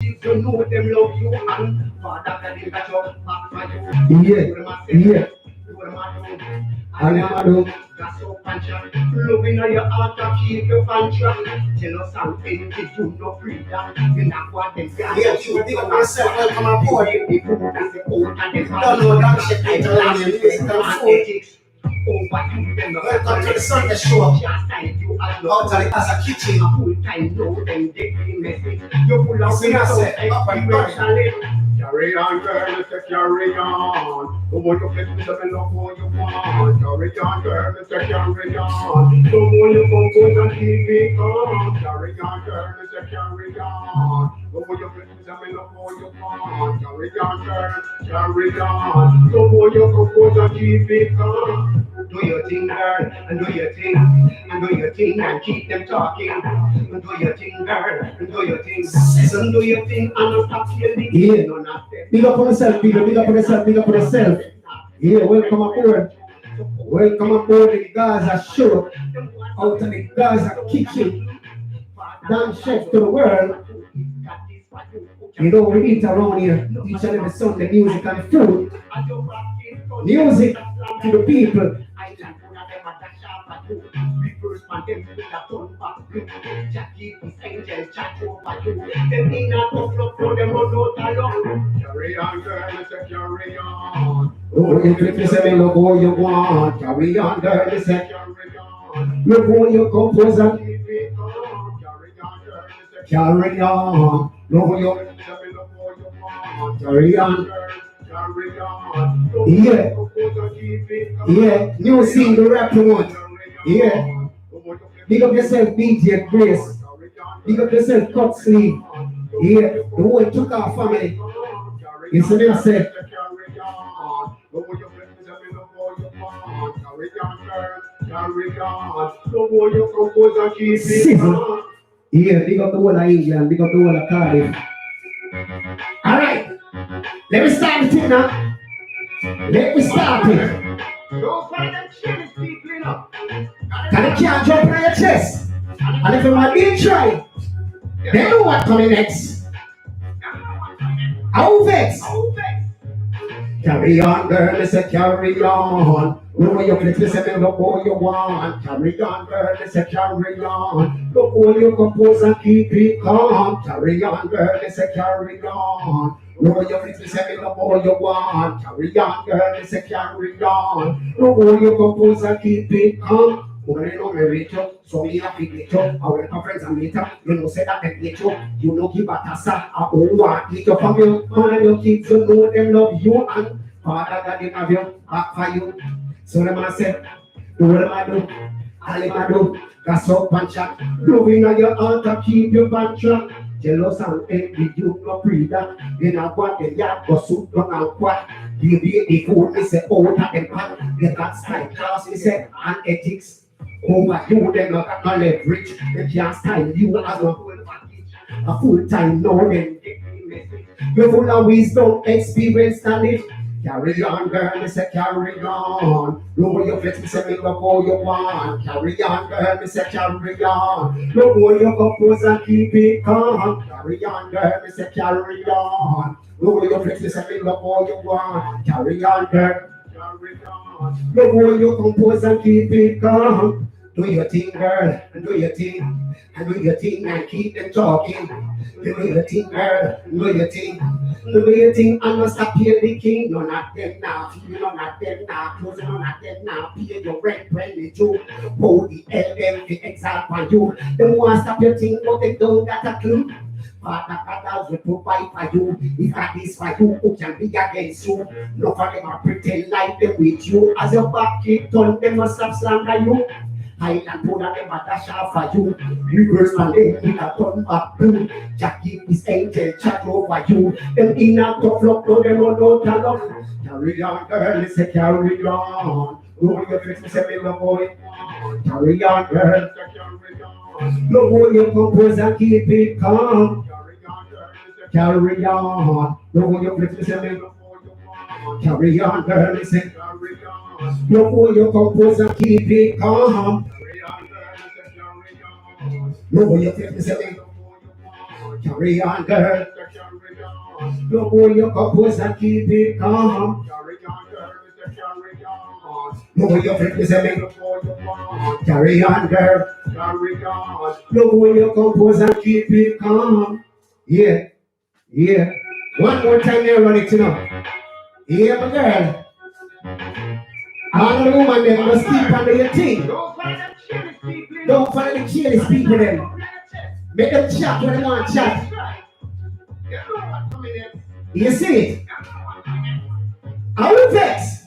You know them love you and Father God is got your back for you. Yeah. Alimado, that's so puncher. Loving on your heart to keep your puncher. Jealous and envy, you no freedom. You not what them got. Yeah, you big up yourself, welcome aboard. Don't know that shit, I tell you, music and food. Welcome to the Sunday show. Out of the Gaza kitchen. See yourself, up and down. Carry on, girl, let's carry on. Come on, you flip me up and look what you want. Carry on, girl, let's carry on. Come on, you come good and keep me calm. Carry on, girl, let's carry on. Come on, you flip me up and look what you want. Carry on, girl, carry on. Come on, you come good and keep me calm. Do your thing, girl, and do your thing, and do your thing, and keep them talking. And do your thing, girl, and do your thing, and do your thing, and don't stop feeling. Yeah. Big up on yourself, people. Big up on yourself. Big up on yourself. Yeah, welcome aboard. Welcome aboard the Gaza show. Out of the Gaza kitchen. Dance chef to the world. You know we eat around here each and every Sunday, music and food. Music to the people. Carry on, girl, let's carry on. Oh, you flip me, say me look what you want. Carry on, girl, let's carry on. Look what you compose and keep it on. Carry on, girl, let's carry on. Look what you carry on. Carry on. Yeah, new single rap one. Yeah. Big up yourself, DJ Grace. Big up yourself, Cut Sleeve. Yeah, the whole took our family. You see me, I said. Yeah, big up the whole of England, big up the whole of Cardiff. Alright, let me start the thing now. Let me start it. Don't find them chilling people enough. Can you can't jump on your chest? And if you might be try, they know what coming next. How vex? Carry on, girl, let's say carry on. Look where you flip, let's say look what you want. Carry on, girl, let's say carry on. Look where you compose and keep it calm. Carry on, girl, let's say carry on. Look where you flip, let's say look what you want. Carry on, girl, let's say carry on. Look where you compose and keep it calm. When you know me reach up, so me a pick it up. I will conference and meet up. You know say that they get you. You know give a tassa. I own what eat up from you. Man your kids, you know them love you and Father God they have you back for you. So the man said, do what I do, I do. Gas up and chat. Loving on your heart to keep you on track. Jealous and envy, you no breather. In a what the yard go suit down and quack. You be the food, me say out of the pan. Get that style class, me say and ethics. Over you, they not got no leverage. They can't style you as a whole package. A full-time no then. You're full of wisdom, experience, knowledge. Carry on, girl, me say carry on. Look your flex, me say me look how you want. Carry on, girl, me say carry on. Look how you compose and keep it calm. Carry on, girl, me say carry on. Look your flex, me say me look how you want. Carry on, girl. Look how you compose and keep it calm. Do your thing, girl, and do your thing, and do your thing, and keep them talking. Do your thing, girl, and do your thing, do your thing, and not stop here the king. You're not dead now, you're not dead now, close you're not dead now, pay your rent when they do. Hold the LM, the exalt for you. They want to stop your thing, but they don't got a clue. Father God will provide for you. If that is for you, who can be against you? No for them are pretend like they with you. As your back keep turn, they must have slander you. Highland put a them a dash off for you. Reverse and then in a turn back blue. Jackie is angel chat over you. Them in a tough luck, no them run out of luck. Carry on, girl, let's say carry on. Roll your face, say me love boy. Carry on, girl, carry on. Love how you compose and keep it calm. Carry on. Love how you face, say me love boy. Carry on, girl, let's say carry on. Love how you compose and keep it calm. Carry on, girl, let's say carry on. Love how you face, say me love boy. Carry on, girl. Carry on. Look who you compose and keep it calm. Carry on, girl. Carry on. Look who you fix me. Carry on, girl. Carry on. Look who you compose and keep it calm. Yeah, yeah. One more time, there, run it now. Yeah, my girl. All the woman them must keep under your thing. Don't follow the cheerless people them. Make them chat when they want to chat. You see it? I will vex.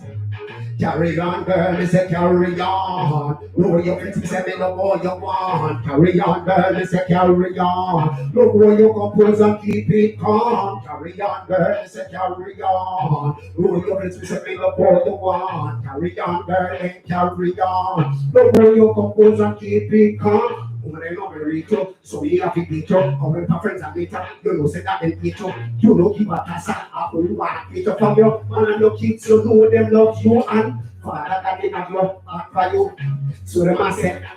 Carry on, girl, me say carry on. Lower your feet, me say me no more you want. Carry on, girl, me say carry on. Look where you compose and keep it calm. Carry on, girl, me say carry on. Lower your feet, me say me no more you want. Carry on, girl, and carry on. Look where you compose and keep it calm. Woman, I know me reach up, so we have to beat up. Come with my friends and later, you know say that they beat up. You know give a tassa, after you want to beat up from your man and your kids, you know them love you and Father that they have your heart for you. So the man said,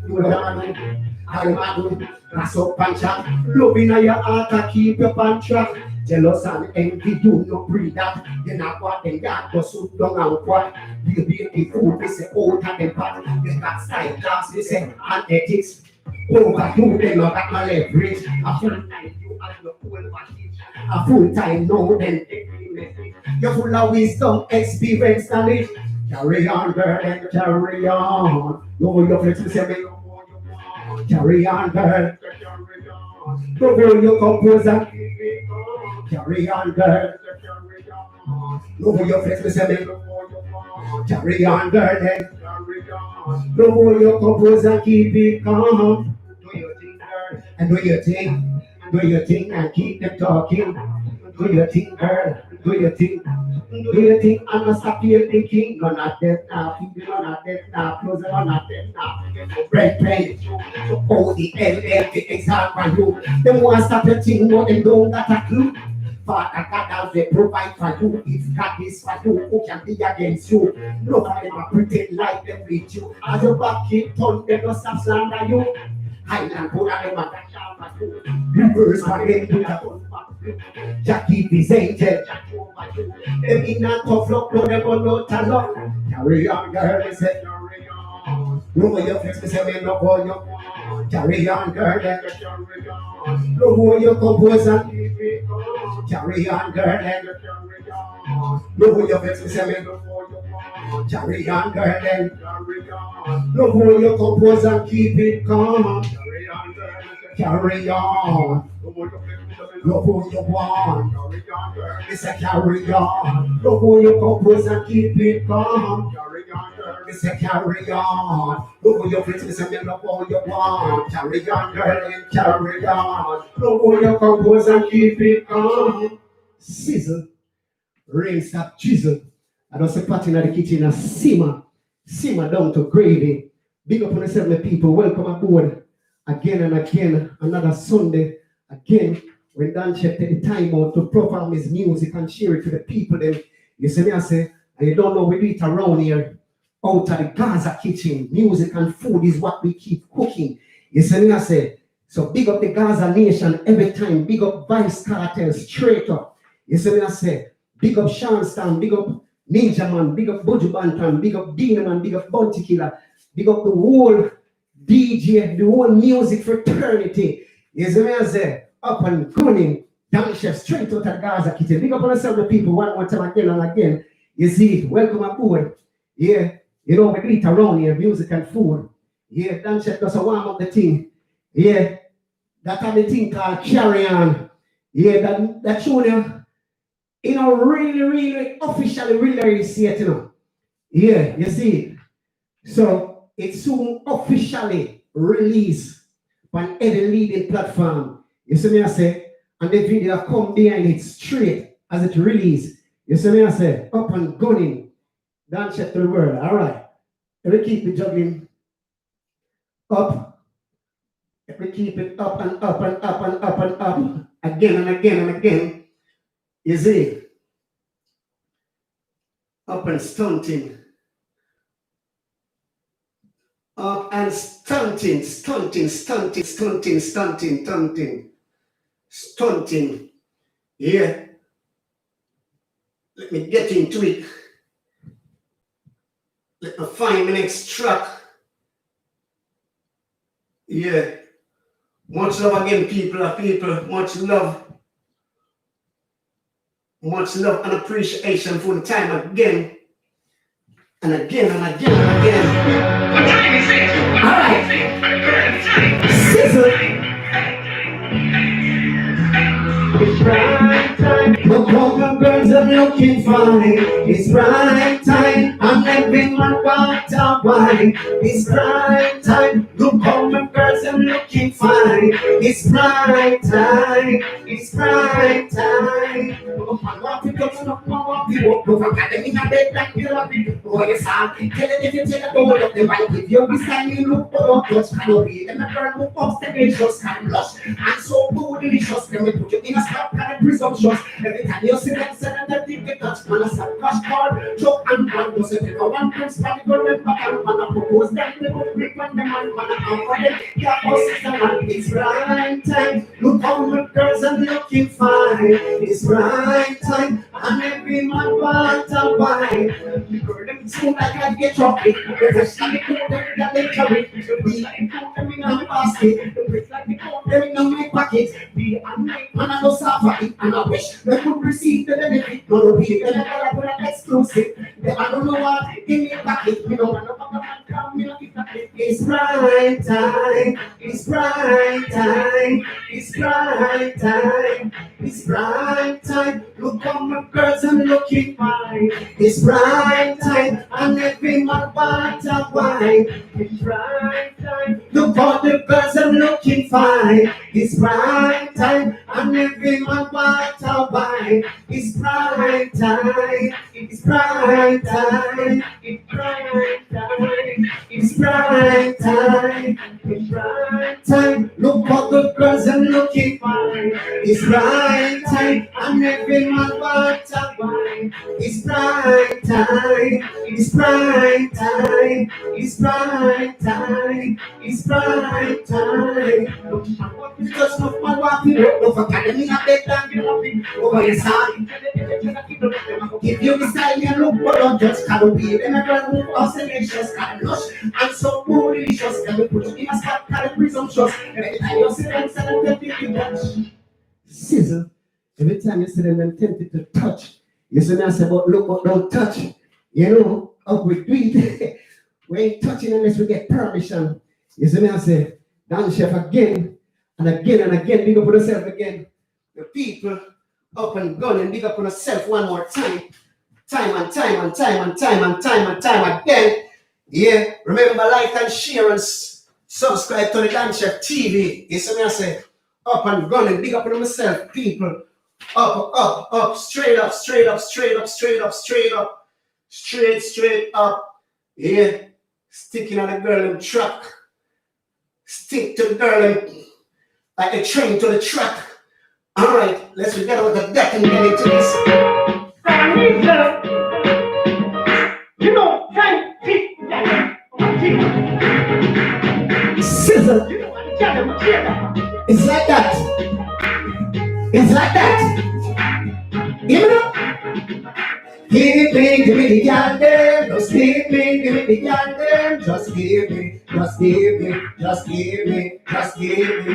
you know the man, how the man do, pass up and chat. Love in your heart to keep your pan track. Jealous and envy, do not breed that. Then I want them God to suit down and what. You be the food, they say, oh, that them part. They got style class, they say, and ethics. Overdo them, not got my leverage. A full time, you have your full package. A full time, no, then you're full of wisdom, experience, knowledge. Carry on, girl, and carry on. No, your flex, say me no more you want. Carry on, girl. No more you compose and keep it on. Carry on, girl. No more your flex, say me no more you want. Carry on, girl, and carry on. No more you compose and keep it calm. Do your thing, girl, and do your thing. Do your thing and keep them talking. Do your thing, girl. Do your thing. Do you think I'm not stop here thinking? None of them now, people none of them now, closer none of them now. Red paint, oh the LL, the exalt for you. Them want to stop your thing, but them don't got a clue. Father God has they provide for you. If God is for you, who can be against you? Nobody will pretend like them with you. As your back keep turn, they don't stop slander you. Highland put on them and shout at you. Reverse for them to the Jackie is angel. Them in a tough luck, no them on no talk. Carry on, girl, they say carry on. No more your flex, they say me no boy you. Carry on, girl, they carry on. No more your compose and keep it on. Carry on, girl, they carry on. No more your flex, they say me no boy you. Carry on, girl, they carry on. No more your compose and keep it calm. Carry on, girl, carry on. Look who you want. It's a carry on. Look who you compose and keep it calm. It's a carry on. Look who you fix this and look who you want. Carry on, girl, and carry on. Look who you compose and keep it calm. Sizzle, rain stop chisel. I don't say pot in the kitchen and simmer down to gravy. Big up on the 7 people. Welcome aboard again and again. Another Sunday again. When Dan Chef take the time out to perform his music and share it to the people, then you see me, I say, and you don't know, we do it around here, out of the Gaza kitchen. Music and food is what we keep cooking. You see me, I say, so big up the Gaza nation every time, big up Vice Cartel, straight up. You see me, I say, big up Shanstan, big up Ninja Man, big up Buju Bantan, big up Dina Man, big up Bounty Killer, big up the whole DJ, the whole music fraternity. You see me, I say, up and running, Dan Chef straight out of Gaza kitchen. Big up on the people one more time again and again. You see it, welcome aboard. Yeah, you know, we do it around here, music and food. Yeah, Dan Chef does a warm up the thing. Yeah, that kind of thing called Carry On. Yeah, that tune, you know, really officially released yet, you know. Yeah, you see it. So it's soon officially released on every leading platform. You see me, I say, and the video come behind it straight as it release. You see me, I say, up and gunning. Dan Chef to the world. All right. Let me keep it juggling up. Let me keep it up and up and up and up and up. Again and again and again. You see? Up and stunting. Up and stunting. stunting. Yeah. Let me get into it. Let me find the next track. Yeah. Much love again, people. Much love. Much love and appreciation for the time again. And again and again and again. What time is it? Alright. Sizzle. It's right time. Look how my girls are looking fine. It's right time. I'm having my water wine. It's right time. Look how my girls are looking fine. It's right time. It's right time. Oh, I want to come up, I want to walk over. Got them in a bed like you're a big boy. Tell them if you take a hold of the right, if you're beside me, look for a touch. Can you read? And a girl who pops the delicious can blush. And so good, delicious. Let me put you in a spot and a presumptuous. Every time you see them, say that they think they touch. Man, I said, crush card, choke and one. Does it ever one prince, but you remember, and man, I propose them. They will break when the man, I offer them. Yeah, it's right time. Look how the girls are looking fine. It's right time. And every man wants a wine. The girl them soon like I get chocolate. There's a shiny coat that they carry. Be like put them in a basket. The bricks like they put them in my pocket. Be a night and I go suffer it. And I wish they could receive the benefit. No, be the level of exclusive. I don't know what in the pocket. You know, I know what the man come in. It's right time. It's right time. It's right time. It's right time. Look how my girls are looking fine. It's right time. And every man wants a wine. It's right time. Look how the girls are looking fine. It's right time. And every man wants a wine. It's right time. It's right time. It's right time. It's right time. It's right time. Look how the girls are looking fine. It's right time. And every man wants a wine. It's right time. It's right time. It's right time. It's right time. Just look my wife, look for academy, I bet that you love me. Over your side. Give you the style, you look, but don't just cut away. Then I run with us and it's just cut lush. And so delicious. Can we put you in a spot, kind of presumptuous. Every time you see them, say them tempted to touch. Sizzle. Every time you see them, tempted to touch. You see me, I say, but look, but don't touch. You know, up with it. We ain't touching unless we get permission. You see me, I say, down chef again, and again, and again, big up on yourself again. The people up and gunning, big up on yourself one more time. Time and time and time and time and time and time again. Yeah, remember, like and share and subscribe to the Dance Chef TV. You see me, I say, up and gunning, big up on myself, people. Up, up, up, straight up, straight up, straight up, straight up, straight up, straight up. Yeah, sticking on the girl in track. Stick to the girl like a train to the track. All right, let's forget about the deck and get into this. You know, Scissor. It's like that. It's like that. You know? Give me the goddamn, just give me the goddamn, just give me, just give me, just give me, just give me.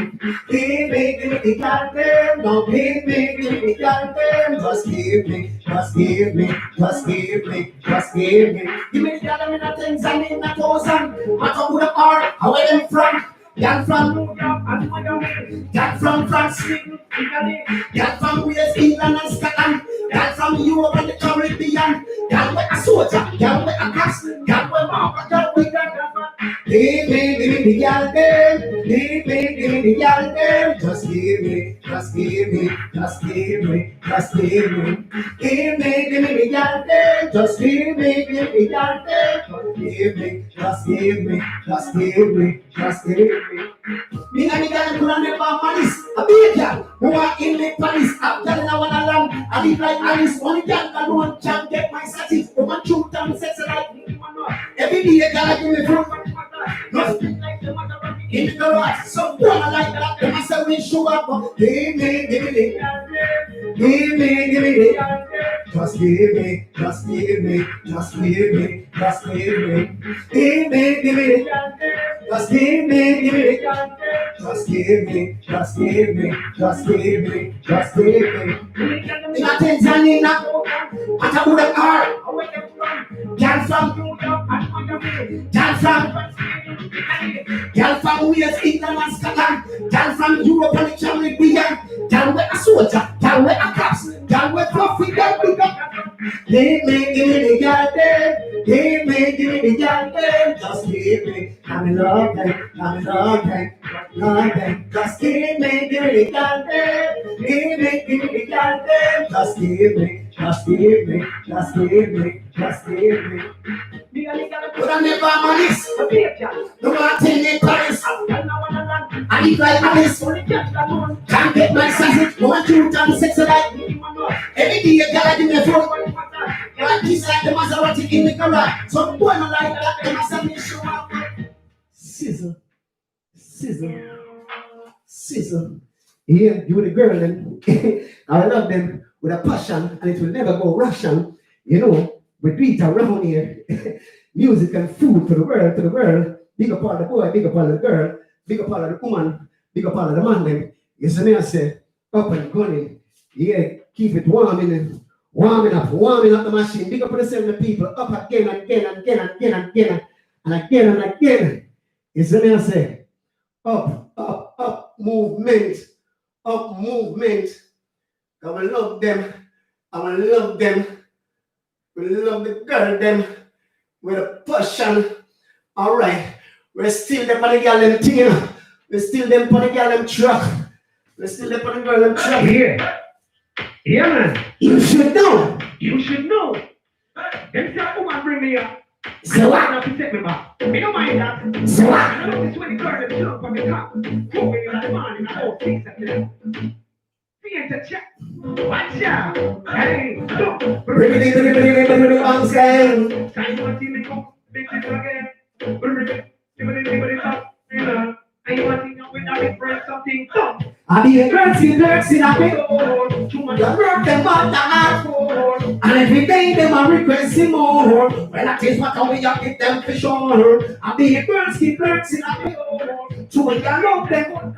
Give me the goddamn, don't give me the goddamn, just give me, just give me, just give me, just give me. Give me the goddamn in a things and in a thousand. Matter who the are, how I am from. Y'all from New York and Miami. Y'all from France, Italy. Y'all from Wales, England and Scotland. Y'all from Europe and the Caribbean. Y'all with a soldier, y'all with a gas. Y'all with Mark, y'all with a give me the y'all them. Give me the y'all them. Just give me, just give me, just give me, just give me. Give me the y'all them. Just give me the y'all them. Give me, just give me, just give me, just give me. Me and the girl who never malice. A big girl who are in the palace. I'm telling her when I land. I live like Alice. One girl that one can get my satis. Woman shoot and sex like me. Every day girl I give me fruit. Nothing like the mother of the In the right, some woman like that, them I say we show up. Give me, give me, give me, give me. Just give me, just give me, just give me, just give me. Give me, give me. Just give me, give me. Just give me, just give me, just give me, just give me. In a Tanzania, what about the car? Girl from Wales, England and Scotland. Girl from Europe and the Caribbean. Girl with a soldier, girl with a cops. Girl with fluffy, girl with a... Give me the girl them. Give me the girl them. Just give me. I'm in love them. I'm in love them. Love them. Just give me the girl them. Give me the girl them. Just give me. Just give me. Just give me. Just give me. But I never manage. No matter in Paris. I live like Alice. Can't get my size. No one to turn sex alike. Every day a girl give me a phone. Like this like the Maserati in the garage. Some boy not like that. They must have me show up. Sizzle. Sizzle. Sizzle. Yeah, you with a girl and I love them with a passion and it will never go Russian. You know, we do it around here. Music and food to the world, to the world. Big up all the boy, big up all the girl, big up all the woman, big up all the man them. You see me I say, up and going. Yeah, keep it warming warming up the machine. Big up on the same people, up again and again and again and again and again and again and again. You see me I say, up movement, up movement. I will love them, I will love them. We love the girl them with a passion. Alright. We're still them on the girl them thing, you know. We're still them on the girl them truck. We're still them on the girl them truck. Yeah. Yeah, man. You should know. You should know. Them say a woman bring me up. So what? I don't have to take me back. Me don't mind that. So what? I know this when the girl them show up on the top. Go in the morning about 6 o'clock. To check. Watch out. Hey, look. Bring it on scale. Time to see me come. Big this again. Bring it up. And you want to know when I bring something come. I be a girl, see lurks in a big hole. You work them out the hard. And every day them a requesting more. Well, that is what we have give them for sure. I be a girl, see lurks in a big hole. To when you love them.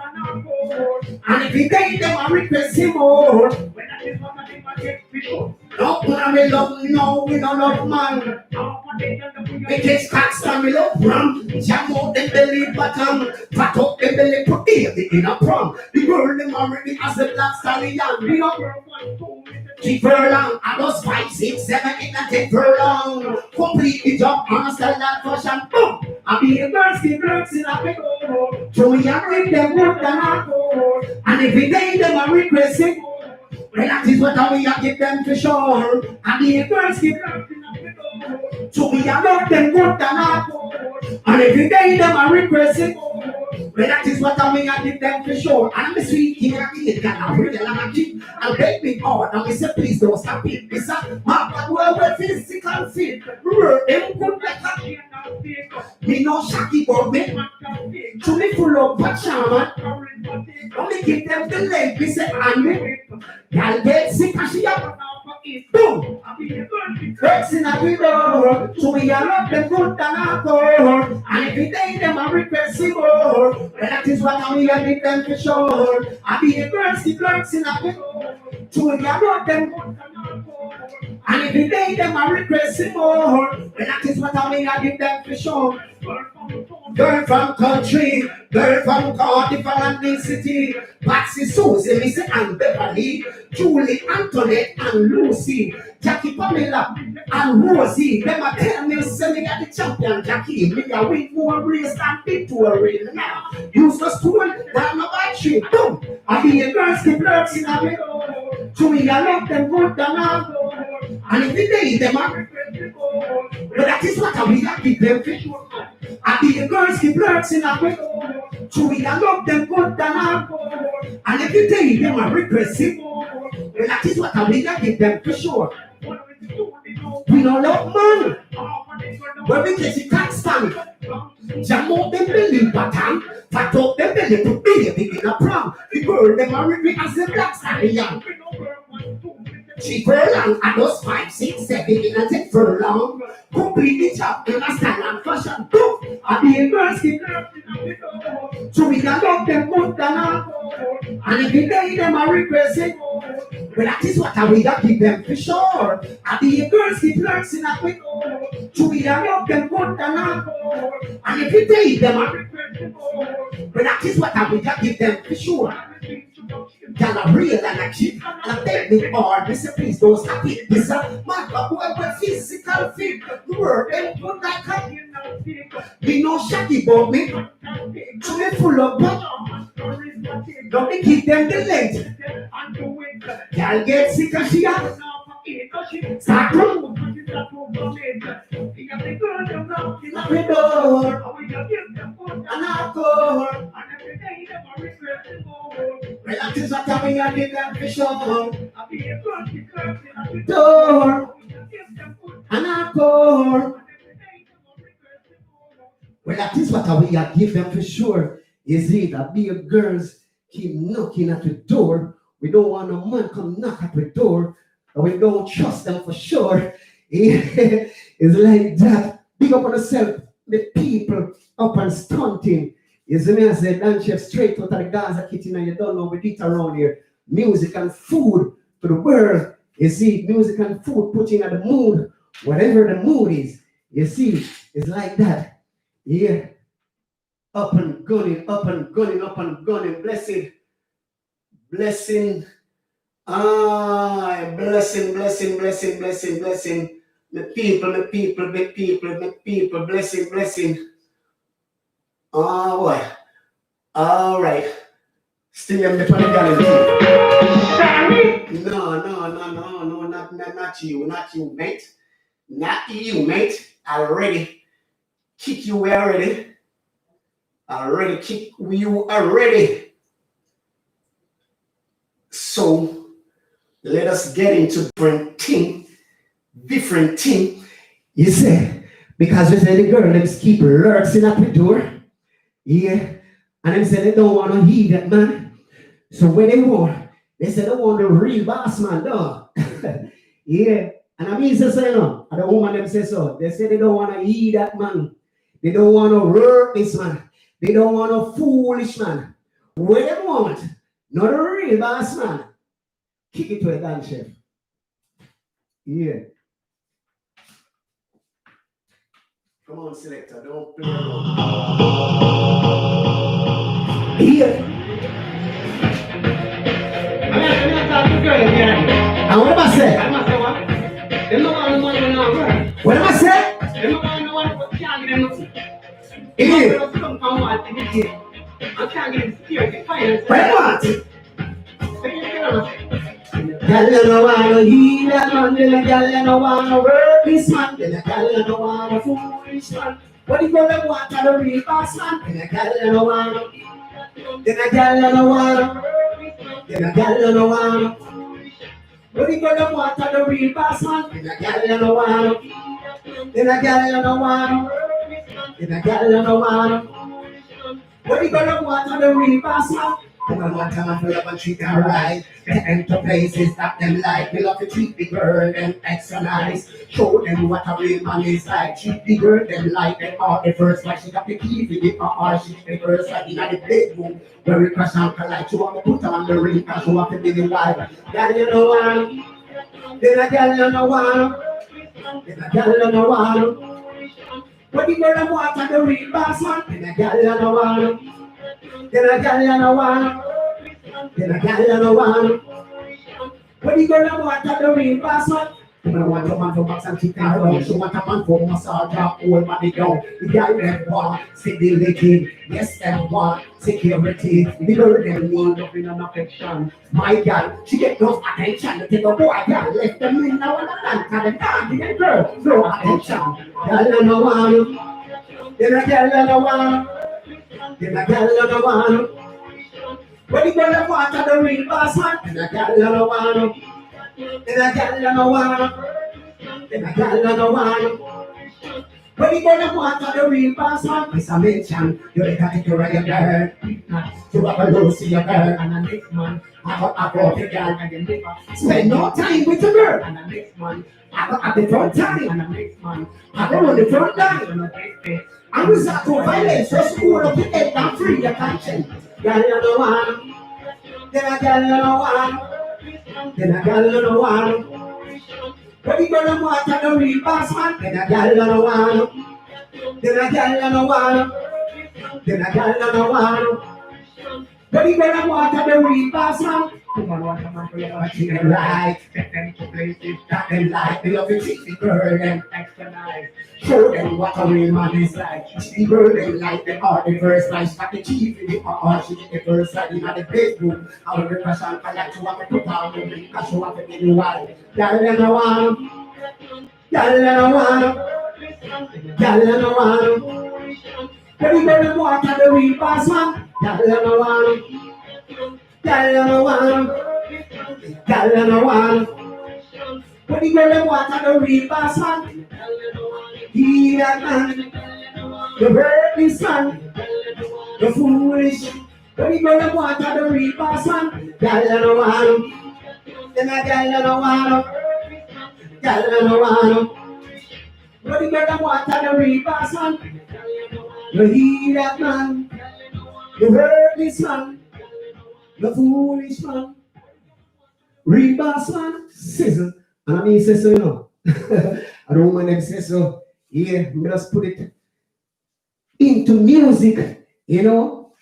And every day them a requesting more. Well, that is what I give for sure. No man we love, no we don't love man. We take cats and we love rum. Jam out them belly bottom. Fat up them belly put baby in a prom. The girl them already has a black stallion. We don't keep her long. I was 5, 6, 7, 8 and 10 furlong. Complete the job on a style that fashion. Boom! I be a girl skin lurks in a big hole. So we are bring them good than a gold. And every day them are requesting. Well, that is what we are give them for sure. And the girls keep so we are love them good than a gold. And every day them are requesting. Well, that is what we are give them for sure. And I'm sweet king and the kid and I really like a kid. And beg me hard and we say please don't stop it. It's a map where we physical fit. Them good like a kid. Me no shaky but me. To me full of pajamas. Only give them the leg. We say and me. Y'all get sick and she up. Boom! Girls in a window. So we are love them good than a gold. And every day them are requesting more. Well, that is what we are give them for sure. I be the girls keep lurks in a window. So we are love them good than a gold. And every day them are requesting more. Well, that is what we are give them for sure. Girl from country, girl from Cardiff and the city, Patsy, Susie, Missy and Beverly, Julie, Antoinette and Lucy, Jackie, Pamela and Rosie. Them a tell me say me got the champion Jackie. Me a win more race than victory now. Use the stool, now no battery. Boom! I be a girl skip lurks in a middle. To me I love them good than a gold. And if the day them a but that is what we a give them fish. I be the girls keep lurks in a window. So we a love them good than a gold. And if you tell them a requesting, well, that is what we a give them for sure. We don't love man. When we get the tax stand, Jam up them belly button, fat up them belly to baby in a prom. The girl them married me as a black stallion. She furlong and those 5, 6, 7 in a 10 furlong. Completely chopped in a style and fashion. And the girls keep so we can love them good than and if you day them a request it, well that is what I will give them for sure. And the girls keep lurking at me, so we can love them good than and if you day them a request it, well that is what I will give them for sure. Y'all are real and a cheap and a beg me hard. Listen, please don't stop it. This a matter boy with physical fit. The word them good like a me no shaggy about me. So they full of butt. Don't be keep them the legs. Y'all get sick of she has. Start to the door. And I go. Well, that is what I mean, I did that for sure. Door. And I go. Well, that is what we are give them for sure. Is it that big girls keep knocking at the door? We don't want a man come knock at the door, and we don't trust them for sure. It's like that. Big up on yourself, the people up and stunting. You see me, I said, dance chef straight out of the Gaza kitchen, and you don't know we eat around here. Music and food to the world. You see, music and food put in at the mood, whatever the mood is. You see, it's like that. Yeah, up and gunning, up and gunning, up and gunning. Blessing, blessing, blessing, blessing, blessing, blessing, blessing. The people, the people, the people, the people. Blessing, blessing. Oh boy. All right. Still am the 20 gallon. No, not you, mate. Not you, mate. Already. Kick you already. Already kick you already. So let us get into different thing. You say, because we say the girl them keep lurking at the door. Yeah. And they say they don't want to hear that man. So when they say they want the real boss man, dog. Yeah. And I mean say no. And the woman them say so. They say they don't want to hear that man. They don't want to work this man. They don't want a foolish man. What they want, not a real boss man. Kick it to a dance chef. Yeah. Come on, selector, don't play around. Yeah. I'm talk to girl again. And what am I say? What? They don't want no money now, girl. What am I say? They don't want no one who can't get nothing. Yeah. I can't get security finance. What? Girl, you don't want to hear that man. Girl, you don't want to work this man. Girl, you don't want to foolish man. What if you don't want to real boss man? Girl, you don't want to. Girl, you don't want to. Girl, you don't want to. What if you don't want to real boss man? Girl, you don't want to. Girl, you don't want to. Girl, you don't want to. What if you don't want to real boss man? I don't want to love and treat her right. The enterprises that them like. We love to treat the girl them extra nice. Show them what a real man is like. Treat the girl them like them are the first one. She got the key for the car. She the first one in the bedroom. Where we crash and collide. She want to put on the ring and she want to live in life. Girl, you know what? Then a girl you know what? Then a girl you know what? What the girl them want to the real boss man? Then a girl you know what? Then a girl you know what? Then a girl you know what? What the girl them want to the real boss man? She don't want a man for box and kick her down. She want a man for massage her whole body down. The girl them want stability. Yes, them want security. The girl them need loving and affection. My girl, she get no attention. You take a boy, girl, let them in now and then. Cause they can't get girl, no attention. Girl you know what? Then a girl you know what? Then a girl you know what? When the girl them want to the real boss man. Then a girl you know what? Then a girl you know what? Then a girl you know what? When you gonna want the real boss man, it's a mention. You ain't got to do your girl. You have a lose your girl. And the next man, I go to girl. And the next spend no time with the girl. And the next man, I go at the front time. And the next man, I go on the front line. And we start to violence, so school up the head and free your conscience. Girl, you know one. Then a girl, you know one. Then a girl, you know one. But you gonna want the real boss man. Then a girl, you know one. Then a girl, you know one. Then a girl, you know one. But you gonna want the real boss man. You gonna want a man for your watching them right. Take them to places that they like. They love to treat the girl them extra nice. Show them what a real man is like. The girl them like they are the first nice. But the chief in the or she get the first side in the bedroom. I will request and I like to have to put down the ring. Cause you have to get the wild. Girl, you know one. Girl, you know one. Girl, you know one. But you gonna want the real boss man. Girl, you know one. Girl, you know one. Girl, you know one. But you gonna want the real boss man. He that man, the worthless man, the foolish. But you gonna want the real boss man. Girl, you know one. Then a girl, you know one. Girl, you know one. But you gonna want the real boss man. The he that man, the worthless man, the foolish man, real boss man, sizzle. And I mean, say so, you know. I don't want to say so. Yeah, we just put it into music, you know.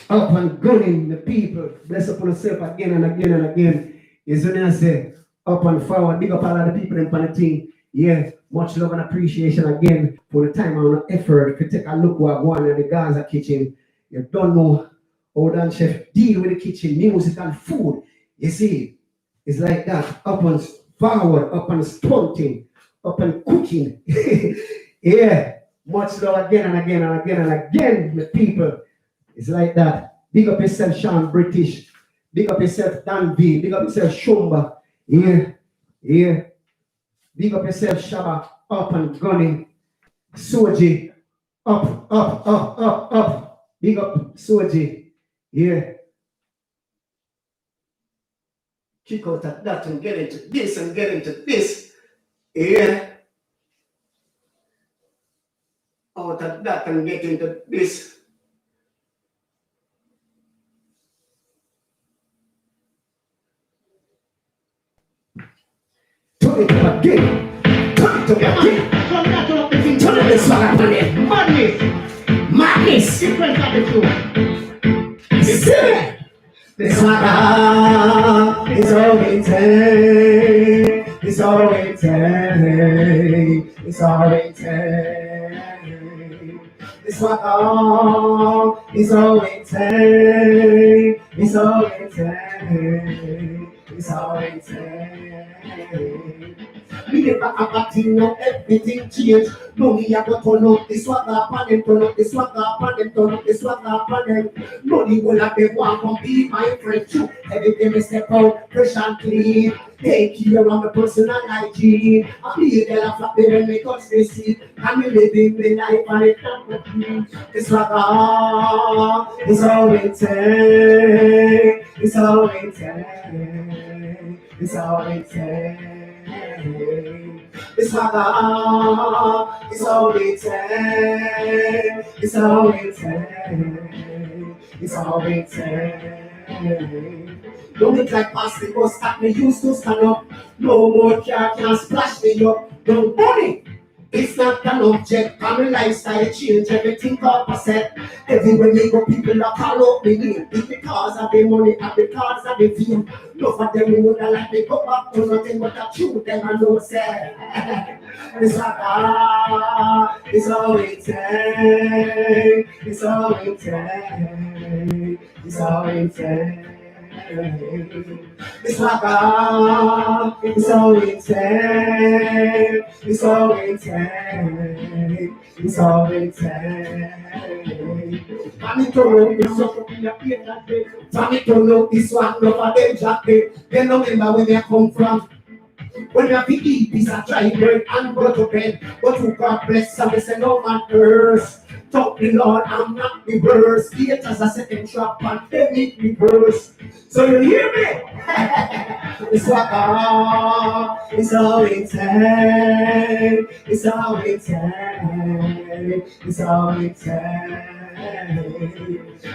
Up and gunning the people. Bless upon yourself again and again and again. Is when I say up and forward. Big up all of the people in the team. Yeah, much love and appreciation again for the time and the effort to take a look what going on in the Gaza kitchen. You don't know how Dan Chef deal with the kitchen, music and food. You see, it's like that. Up and forward, up and stunting, up and cooking. Yeah, much love again and again and again and again, the people. It's like that. Big up yourself, Sean British. Big up yourself, Dan V. Big up yourself, Shumba. Yeah, yeah. Big up yourself, Shabba, up and gunning. Soji, up. Big up Soji. Yeah. Kick out at that and get into this and get into this. Yeah. Out at that and get into this. Turn it up again. Turn it up again. Turn it this one up on it. Madness. Different attitude. See? This one is all we take. It's all we take. It's all we take. This one is all we take. It's all we take. It's all we take. We never have a thing now, everything change. No, me have to turn up this swagger upon them, turn up this swagger upon them, turn up this swagger upon them. No, the whole of them want to be my friend too. Every day me step out, fresh and clean. Take care of my personal hygiene. I be there and flap there and me touch the seat. And me living the life and it come with me. This swagger is all we take. It's all we take. It's all we take. It's swagger, it's all we take. It's all we take. It's all we take. Don't look like past the bus that me used to stand up. No more car can splash me up. Don't money. It's not an object, I'm a lifestyle change, everything opposite. Everywhere we go, people are call up me name. It's because of the money and because of the fame. None of them know that like they go back to nothing but the truth, them I know say. It's like, it's all we take. It's all we take. It's all we take. It's like it's all we take. It's all we take. It's all we take. Family to know this one. Family to know this one. No for them jacket. They don't remember where they come from. When you have to eat this, I try bread and go to bed. But who God bless, so we say no man curse. Talk the Lord, I'm not the worst. Yet as I set them trap and they make me worse. So you hear me? It's what God, it's all it takes. It's all it takes. It's all it takes.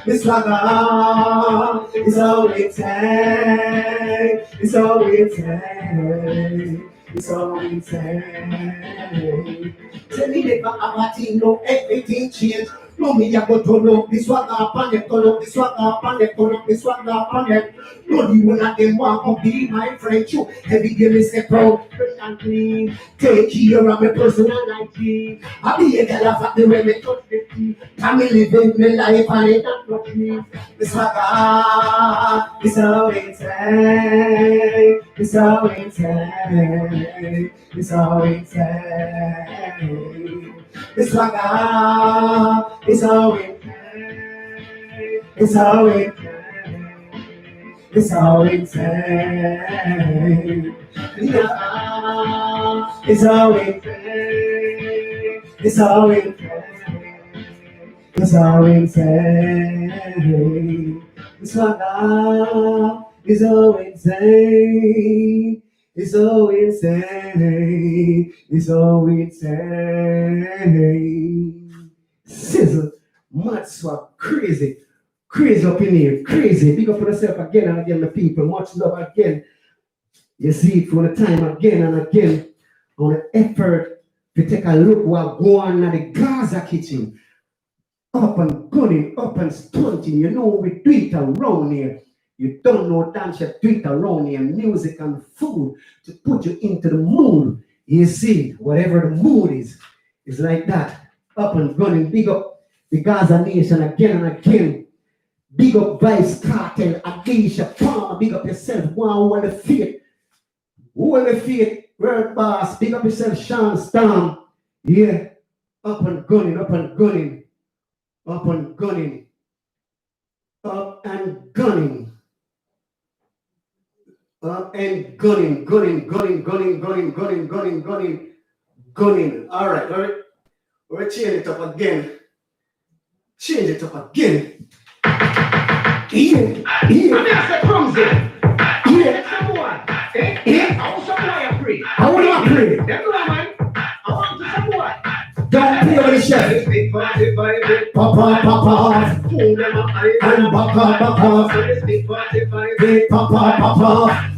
It's what God, it's all it takes. It's all it takes. It's all it takes. Tell me never have a thing, no everything change. No me a go turn up this one up and them turn up this one up and them turn up this one up and them. No the one of them want to be my friend too. Every day me say proud, fresh and clean. Take care of my personal hygiene. I be a girl of the way me touch the tea. Can me living my life and it not touch me. This swagger, it's all it takes. It's all it takes. It's all it takes. It's swagger, it's all it takes. It's all it takes. It's all it takes. It's all it takes. It's all it takes. It's all it takes. It's swagger, it's all it takes. It's all it takes. It's all it takes. Sizzle, much swag, crazy. Crazy up in here, crazy. Big up for yourself again and again, my people. Much love again. You see it for the time again and again. On the effort to take a look what going on in the Gaza kitchen. Up and gunning, up and stunting. You know we do it around here. You don't know dance, you do it around here. Music and food to put you into the mood. You see, whatever the mood is like that. Up and gunning. Big up the Gaza nation again and again. Big up Vibez Cartel, Aisha Palmer, big up yourself, wow, what the faith. What the faith, word boss, big up yourself, Sean Storm. Yeah, up and gunning, up and gunning, up and gunning, up and gunning, up and gunning, gunning, gunning, gunning, gunning, gunning, gunning, gunning, gunning. All right, we're change it up again. Change it up again. Yeah. I mean, I said, comes in. Yeah. Someone. I want someone to pray. I want to pray. That's what man. I want to someone. Don't play with the chef. Papa, papa. And papa, papa. Big papa, papa.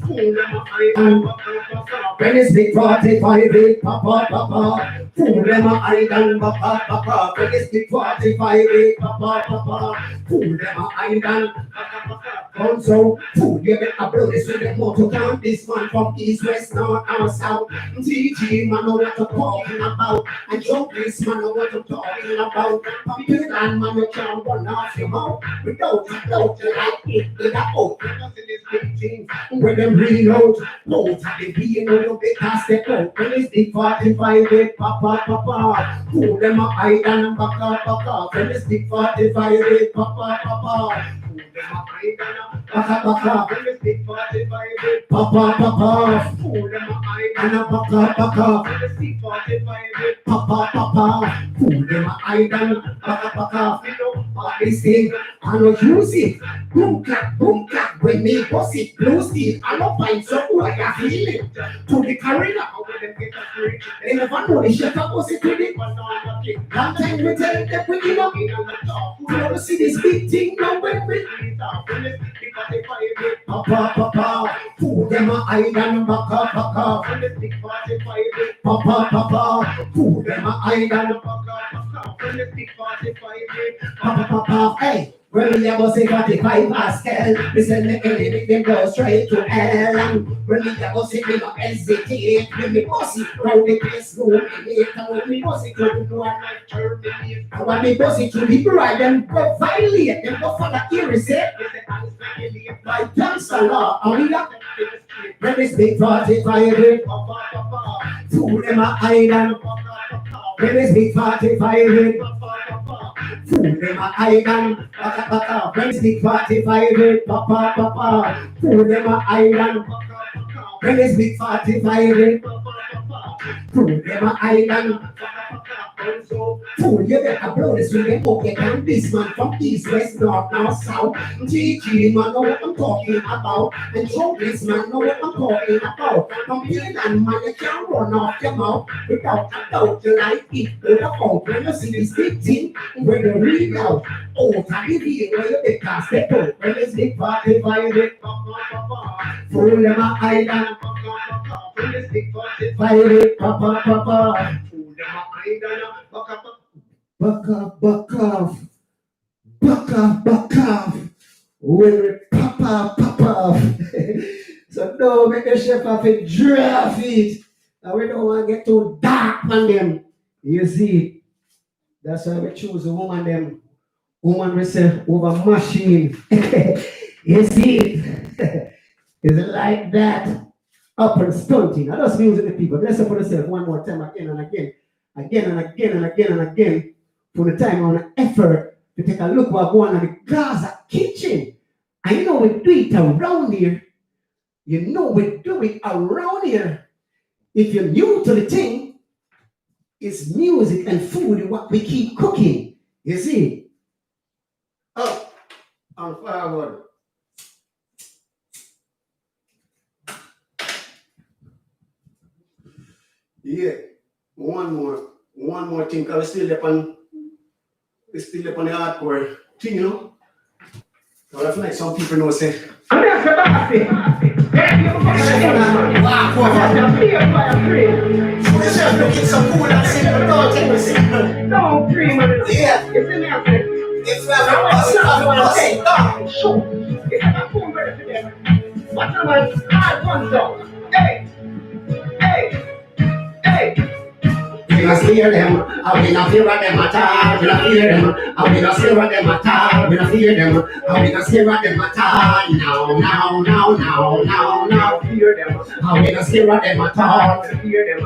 When it's big 45, big papa, papa. Fool them I done, papa, papa. When it's big 45, big papa, papa. Fool them I done, also, fool you get a blow this with the motor count. This man from east, west, north, and south. TG man know what I'm talking about. And Joe this man know what I'm talking about. Pumpkin and man you can't run off your mouth. Without you like it in a out. When them reload, load the being on your big ass step out. When it's big 45, big papa, papa. Fool them I done, baka. When it's big 45, big papa, papa. Papa, papa, papa, papa, and a papa, papa, papa, papa, fool them I done, papa, this thing, I don't use it, boom clap, when me boss it, blue steel, I don't find some who I feel it, to the carina, they never know the chef was it to the long time we tell them we give up, you never see this big thing now when we Papa, fool them I done, papa, papa, fool them I done, papa, hey. When we go say 45 Pascal, we send me enemy, them go straight to hell. And when we go say me no hesitate, when me bossy round the place, go me later. When me bossy to the door, and terminate. And when me bossy to the bride, them go violate, them go for the irreset. My thanks a lot, and we got when it's big 45, fool them a island. When it's big 45, fool them a island. When it's big 45, papa, fool them a island. When it's big 45, fool them a island. Fool, you better blow this with them okay, and this man from east, west, north, north, south. GG man know what I'm talking about. And show this man know what I'm talking about. From here and man, you can't run off your mouth without a doubt. You like it, out. When you see this big thing, when you read out, oh, can you be where you better step out. When it's big 45, fool them a island. When it's big 45, papa. Buck off, buck off, buck off, buck off. When we pop off. So don't make the chef have to draft it. And we don't want to get too dark on them. You see, that's why we choose a woman them. Woman we say over machine. You see, is it like that? Up and stunting. I just music the people. Bless up for yourself one more time again and again. Again and again and again and again. For the time on the effort to take a look what's going on in the Gaza kitchen. And you know we do it around here. You know we do it around here. If you're new to the thing, it's music and food what we keep cooking. You see? Up and forward. Yeah. One more thing, because we're still up on the hardcore thing, you know? So I feel like some people know say. I'm not so You're looking so cool and simple, don't take it simple. don't dream of it. Yeah. It's in there. It's not say no. Shoot. It's not cool better today. What's the man? Hard one though. Hey. We not fear them, we not fear them at all. We not fear them, we not fear them at all. We not fear them, we not fear them at all. Now. Fear them. We not fear them at all. Fear them.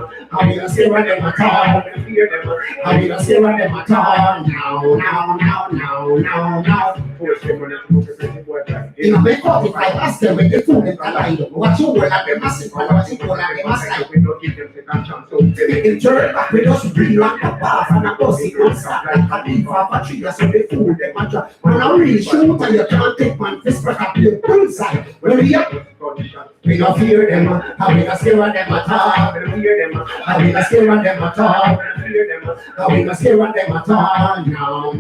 We not fear them at all. Fear them. We not fear them at all. Now. You know, they 45 last time when they fool them alive. What you will have them massive, what you will have them massive. We don't give them second chance. So In turn back, we just bring like a bath and a pussy and stop like a leaf of a tree. So they fool them and try. When I real shooter, you can't take man fist back up your bullseye. When we don't fear them, we not scare them at all. We not scare them at all. We not scare them at all. Now.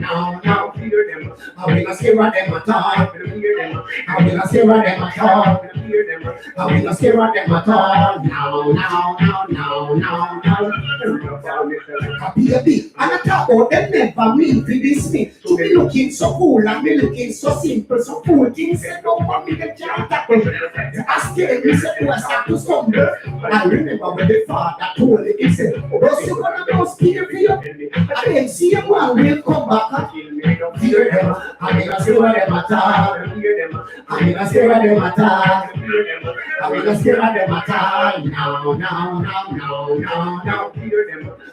We not scare them at all. We not scare them at all. We not scare them at all. Now. Baby, and I talk about them never mean to this me. To be looking so cool and me looking so simple, so cool. Things say no for me, they can't tackle. I scared me, said, do I start to stumble? I remember when the father told me, he said, what's you gonna go spear for you? And then see him one will come back and fear them. I mean, I see what them attack. I mean, I see what them attack. I mean, I see what them attack. Now.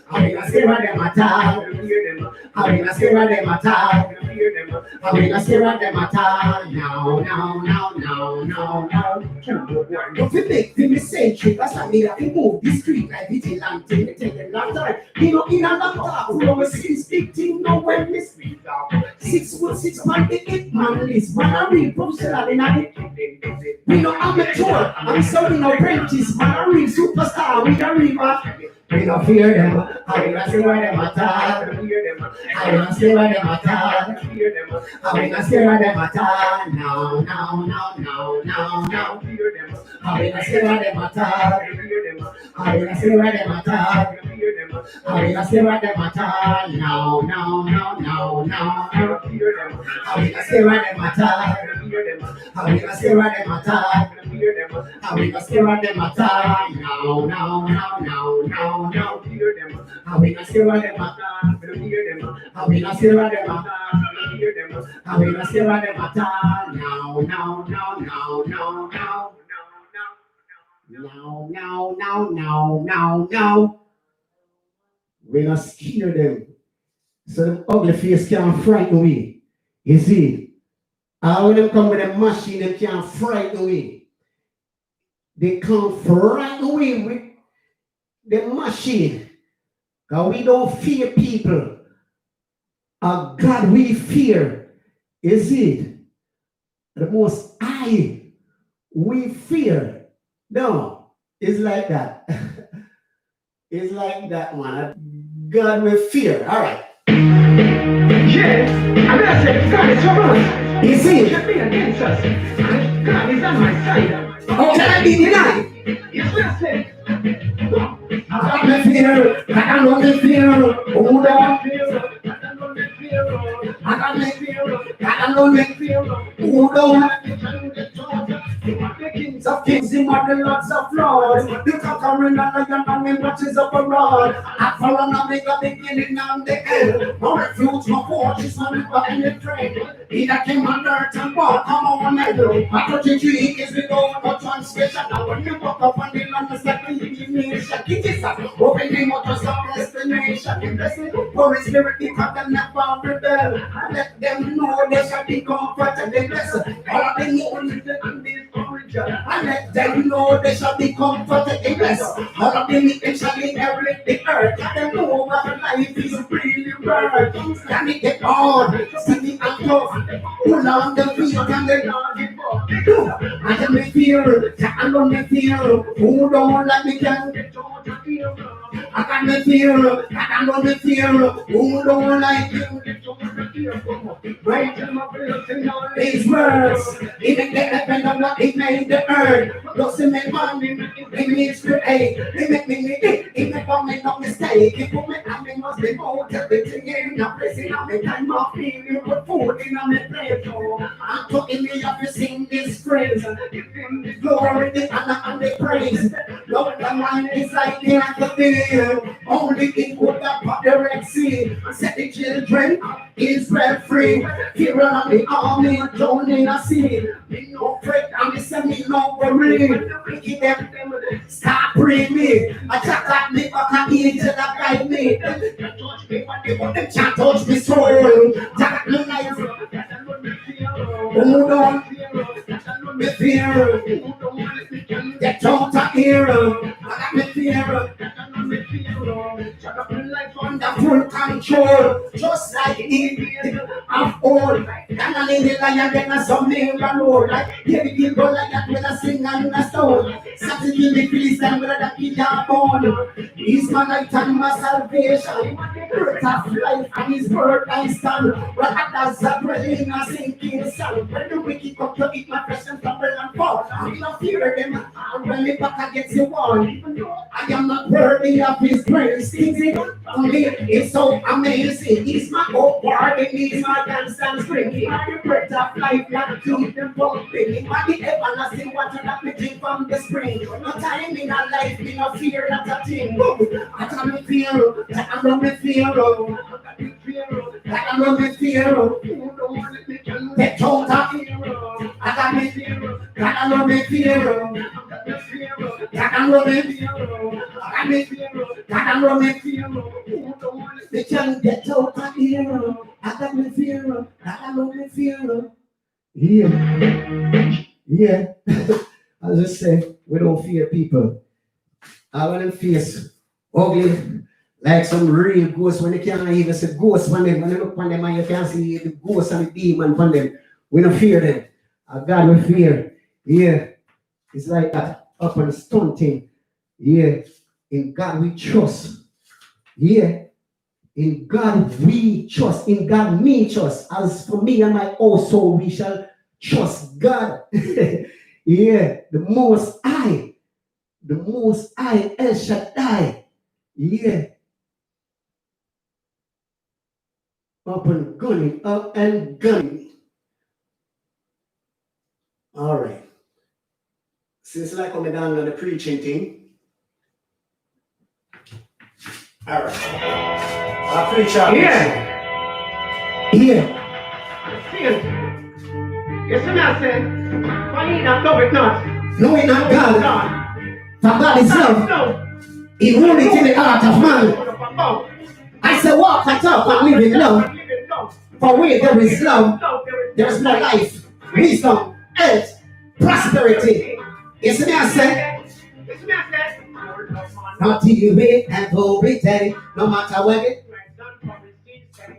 I mean, I see what them attack. I mean, I see what them attack. I mean, I see what them attack. Now. Don't you make the mistake, that's why me have to move the street like vigilante. Me tell them long time. You know, in a long talk, who always see big thing, no when me speak up. 6 man, the 8 man list. Man, I real professional in a we no amateur, I'm sorry, no apprentice. Man, I real superstar, we a real man. We don't fear them, I will see where them attack. I will see where them attack. I will see where them attack. Now. I will see where them attack. I will see where them attack. I will see where them attack. Now. I will see where them attack. I will see where them attack. I will see where them attack. Now. I will not see what them attack. I will not see what them attack. I will not see what them attack. Now. We not scare them. So them ugly face can't frighten we. You see? When them come with a machine, them can't frighten we. They come right away with the machine. Because we don't fear people. A God we fear is it. The most high we fear. No, it's like that. It's like that, man. God we fear. All right. Yes, I'm gonna say God is for us. You see? Should be against us. And God is on my side. How can I be denied? Yes, I say. I got me fear. I got no me fear. Hold on. I got me fear. I got no me fear. Hold on. The kings of kings, the mother lords of lords, the conquering lion and the watches of a rod. I follow and make a beginning and the end. No refuge, no fortress, no river and the train. He that came on earth and walk, come on and do. I put you 3 is without no translation. And when you walk up on the land, it's like a nation. It is a open name of us of destination. In the city, Holy Spirit, because them never rebel. And let them know they shall be comforted. They bless all of them know in this origin. And let them know they shall be comforted. They bless all of them they shall inherit the earth. Let them know what life is really worth. Can it get on? City and tough. Pull on the feet and the I can be fear. I don't be fear. Who don't like me can get out of here. I can be fear. I don't be fear. Who don't like you get out of here. Right to my place in all these words. Even the heaven of what he made the earth. Look, see me man, he needs to aid. He make me need it. He make me no mistake. He put me on me must be out everything in a place in a time of feeling. Put food in a plate. I'm talking me up to sing this praise. The glory, the honor, and the praise. Lord, the mind is like the other only in good that part the Red Sea. Set the children Israel free. Here on the army, down in a sea. Me no afraid, and me say me no worry. Wicked them, start praying me. I chat at me, but I need to guide me. Touch me, but they want them can't touch me soul. Jack me life. Hold on, me fear. Get out of here. I got me fear. Shut up in life under full control. Just like Eve of old. And I need the lion, then I saw me alone. Like David the Goliath with a sling and a stone. Something in the Philistine with a kid and bone. He's my light and my salvation. Birth of life and his word I stand. But others are dwelling a sinking sun. When the wicked come to eat my flesh and stumble and fall, I don't fear them. I'll run me back against the wall. I am not worthy of his praise. For me, it's so amazing. He's my hope, pardon, he's my constant spring. He had the breath of life that keep them pumping. He had the everlasting water that we drink from the spring. No time in our life, we no fear, not a thing. I can't fear, I don't fear. I don't fear. Get out of here. I got me fear. I don't fear. I don't fear. I me fear. I don't fear. They can't get out of here. I got me fear. I don't fear. Yeah. Yeah. As I say, we don't fear people. I want to face ugly. Like some real ghosts when you can't even see ghosts on them. When you look on them and you can't see the ghosts and the demon on them. We don't fear them. God we fear. Yeah. It's like that up on the stone thing. Yeah. In God we trust. Yeah. In God we trust. In God me trust. As for me and my also we shall trust God. Yeah. The most high. The most high El Shaddai. Yeah. Up and gunning, up and gunning. All right. Since like coming down on the preaching thing. All right. I'll preach out. Yeah. Yeah. Yes, and I said, why you not love it not? No, it not God. For God is love. He wrote it in the heart of man. I say walk and talk and live in love. For where there is love, there is no life, wisdom, health, prosperity. It's me, I say. It's me, I said. Not deal with every day, no matter what it.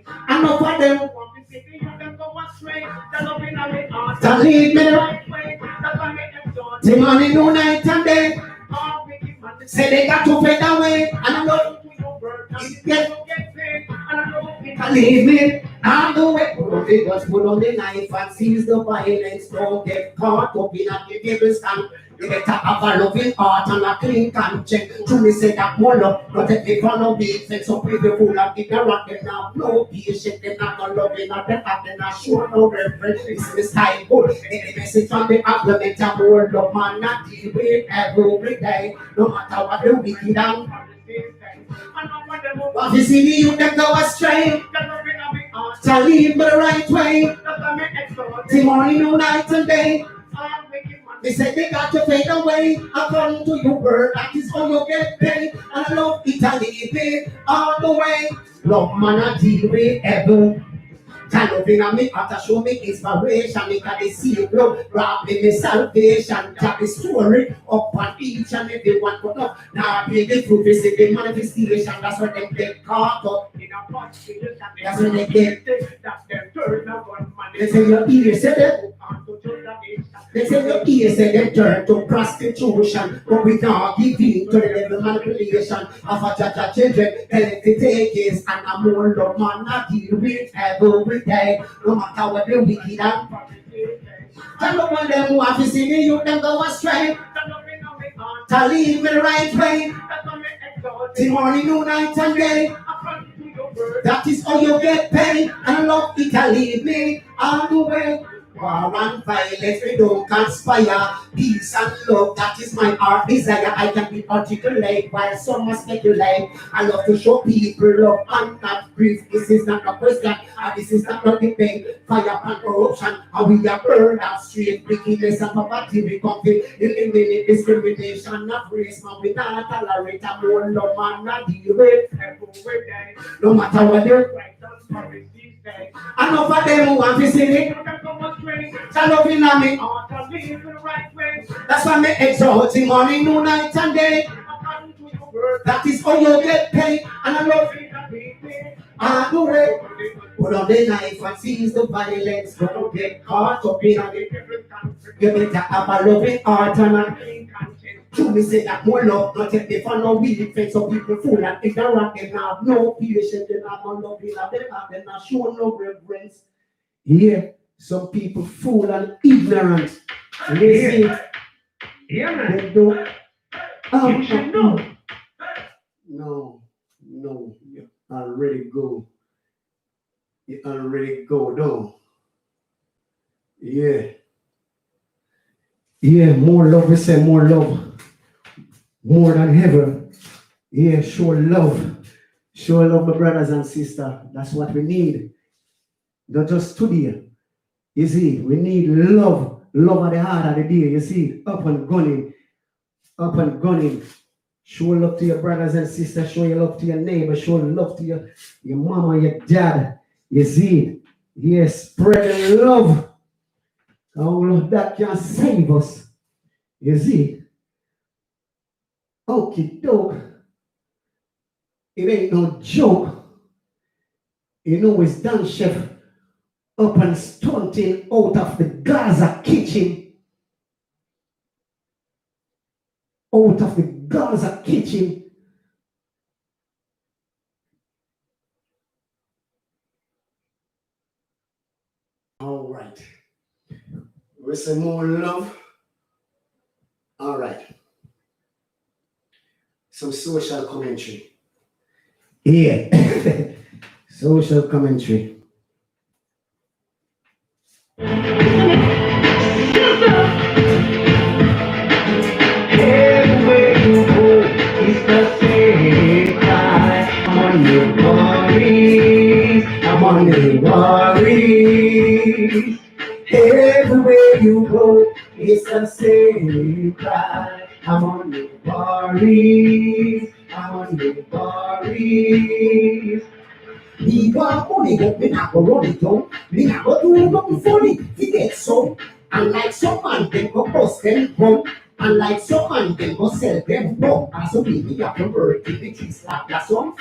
I know for them. To lead me the right way. The money no night and day. Say they got to fade away. And I know it get leave me on the way. It was put on the knife and seize the violence. Don't get caught up in a devil's stand. You better have a loving heart and a clean conscience. To me say that more love, not take me for no big thing. Some people full of ignorant, they have no patience, they not no loving, not them have, they not sure no reference. It's the style good. Any message from the argument, a more love man, not deal with every day. No matter what the wicked and but you see the youth them go astray. To leave me the right way. The morning, no night and day. They say they got to fade away. According to your word, that is how you get paid. And I love Italy, babe, all the way. Love man, I deal with ever. Time loving on me, after show me inspiration. Make a deceive love, rob me salvation. Tell the story up on each and every one. But no, now I pay the fruit, they say the manifestation. That's where they get caught up. That's where they get. They say your ears said it. They say your ears said they turn to prostitution. But we can't give in to the devil manipulation of a judge children. Tell it to take it. And I'm more love man, I deal with every day. No matter what the wicked and tell me when them who have to see me, you them go astray. To leave me the right way. The morning, no night and day. That is how you get paid. And love it to leave me all the way. War and violence, we don't conspire. Peace and love, that is my heart desire. I can be articulate while some must speculate. I love to show people love and not grief. This is not a question, and this is not a debate. Fire and corruption, and we are burned out straight. Wickedness and poverty, we come to eliminate discrimination, not race, man. We not tolerate a more love man, not deal with. No matter what they're I know for them who want to see me. Stand up in me. That's why me exalting morning, no night and day. That is how you get paid. And I love it. I do it. Put on the knife and seize the violence. Don't get caught up in it. You better have a loving heart and a to me say that more love, not take me for no weak things. So people fool and ignorant, they have no patience, they have no love, they not show no reverence. Yeah, some people fool and ignorant. Listen, they don't. You should know. No, you already go. You already go, no. Yeah, more love, we say more love. More than ever. Yeah, show love. Show love, my brothers and sisters. That's what we need. Not just today. You see, we need love. Love at the heart of the day. You see, up and gunning. Up and gunning. Show love to your brothers and sisters. Show your love to your neighbor. Show love to your mama, your dad. You see, yes, spread love. All of that can save us. You see. Okay, dope. It ain't no joke. You know it's done, chef. Up and stunting out of the Gaza kitchen. Out of the Gaza kitchen. All right. With some more love. All right. Some social commentary. Yeah. Social commentary. Everywhere you go, it's the same cry. I'm on your worries. I'm on your worries. Everywhere you go, it's the same cry. I'm on your worries. I'm on your worries. Me want money, but me not go run it down. Me not go do nothing funny to get some. And like some man, them go bust them home. And like some man, they go sell them no. And so we have to work in the trees like that song.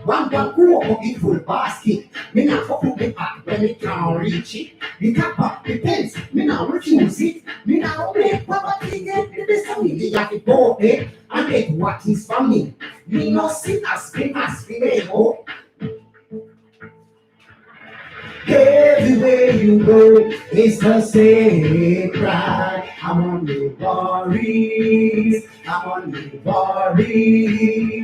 One grow up in full basket. Me not go put the back when me can't reach it. The top up the pens, me not refuse it. Me not make property get to the family. Me have to go there and get what is for me. Me no sit as me go. Everywhere you go, it's the same cry. I'm on the worries. I'm on the worries.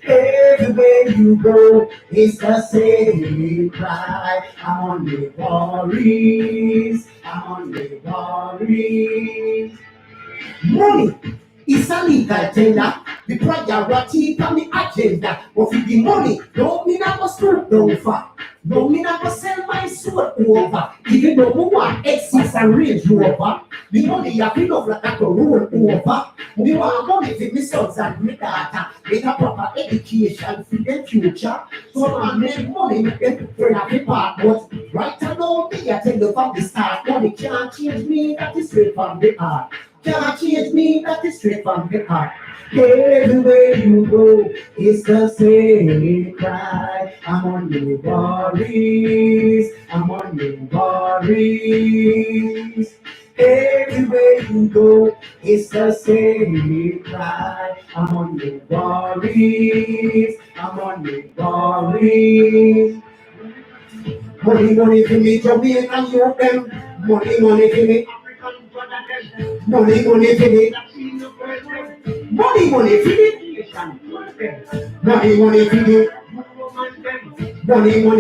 Everywhere you go, it's the same cry. I'm on the worries. I'm on the worries. Money is a legal tender. The priority on the agenda. But for the money, don't mean I must stoop over. Don't mean I must sell my soul over. Even though we want excess and Range Rover, the money have enough like that to roll over. We want money for my sons and my daughter. Get a proper education for their future. So man make money, make them turn up the part. But right now, me I tell you from the start, money can't change me, that is straight from the heart. Can't change me, that is straight from the heart. Everywhere you go, it's the same cry. I'm on the worries. I'm on the worries. Everywhere you go, it's the same cry. I'm on the worries. I'm on the worries. Money for me, Jamaican youth them. Money for me. Money for me. Money for me. Money for me. Money for me.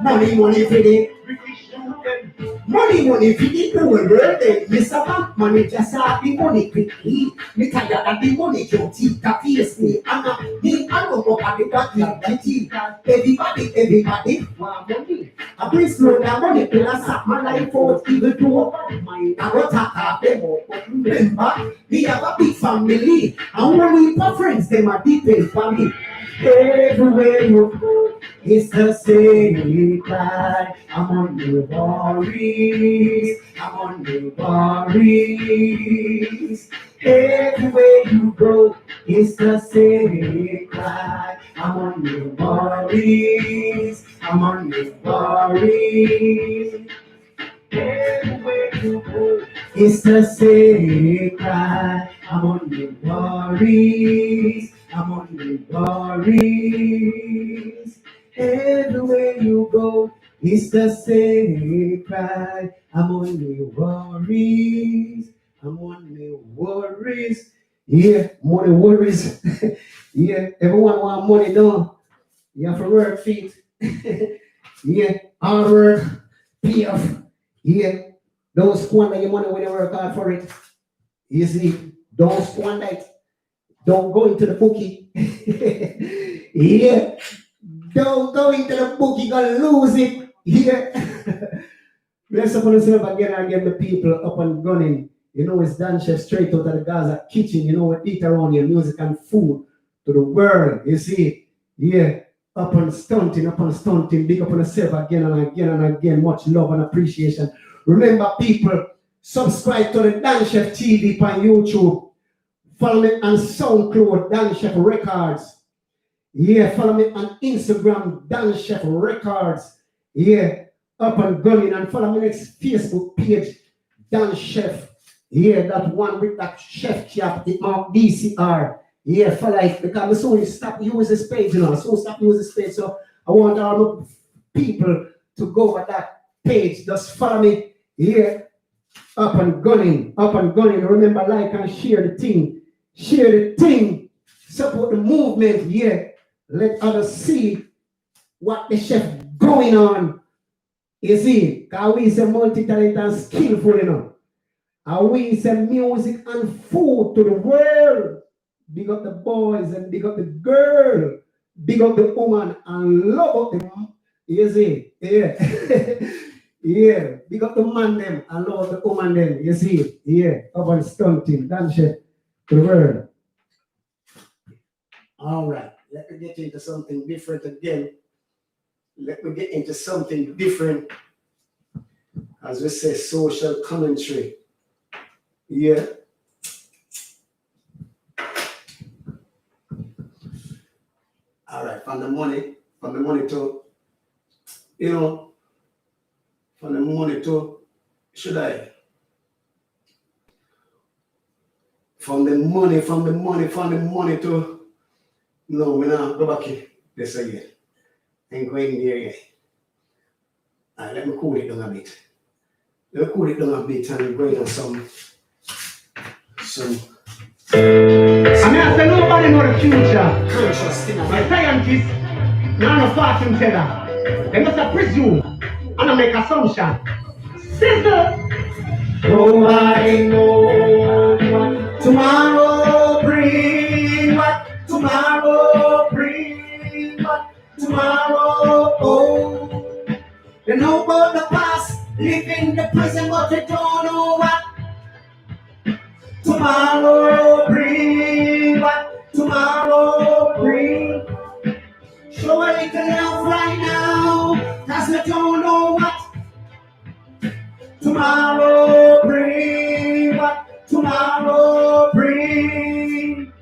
Money for me. Money for the whole world. Mr. Bank manager saw the money quickly. Me tired of the money your teeth that face me. And me I don't know about the back of the teeth. Everybody want money. I bring slow down money till I sack my life out. Even though I got talk them up. But remember, we have a big family. And when we have friends, them are depend for me. Everywhere you go, it's the same cry. I'm on the worries. I'm on the worries. Everywhere you go, it's the same cry. I'm on the worries. I'm on the worries. Everywhere you go, it's the same cry. I'm on the worries. I'm on the worries. Everywhere you go, it's the same cry. I'm on the worries. I'm on the worries. Yeah, money worries. Yeah, everyone want money done. You have to work feet. Yeah, hard work, PF. Yeah, don't squander your money when you work hard for it. You see, don't squander it. Don't go into the bookie. Yeah, don't go into the bookie, you're gonna lose it. Yeah. Let's upon yourself again and get the people up and running. You know, it's Dan Chef straight out of the Gaza kitchen. You know, we eat around your music and food to the world. You see, yeah, up and stunting. Big up on yourself again and again and again. Much love and appreciation. Remember, people, subscribe to the Dan Chef TV on YouTube. Follow me on SoundCloud, Dan Chef Records. Yeah, follow me on Instagram, Dan Chef Records. Yeah, up and going. And follow me next Facebook page, Dan Chef. Yeah, that one with that chef cap, it marked DCR. Yeah, follow it because I soon stop using this page, you know. So stop using this page. So I want all the people to go over that page. Just follow me. Yeah, up and going. Remember, like and share the thing. Support the movement. Yeah, let others see what the chef going on. You see, because we say multi-talented and skillful, you know. And we say music and food to the world. Big up the boys and big up the girl. Big up the woman and love up the man. You see? Yeah. Yeah. Big up the man them and love the woman them. You see? Yeah. Up and stunting. Dan Chef to the world. All right. Let me get into something different again. As we say, social commentary. Yeah. All right. From the money to, you know, from the money to, should I? From the money to, no, we're not go back here. This again. Ain't going there yet. All right, let me cool it down a bit. Let me cool it down a bit and we're going on some. I mean, I say nobody know the future. Conscious thing. My scientists, now no fortune teller. They must have presume and I make assumption. Sister, nobody knows what tomorrow bring. What tomorrow bring. What tomorrow oh. They know about the past, live in the present, but they don't know what tomorrow bring. What tomorrow bring. Show a little love right now, cause we don't know what tomorrow bring. What tomorrow bring.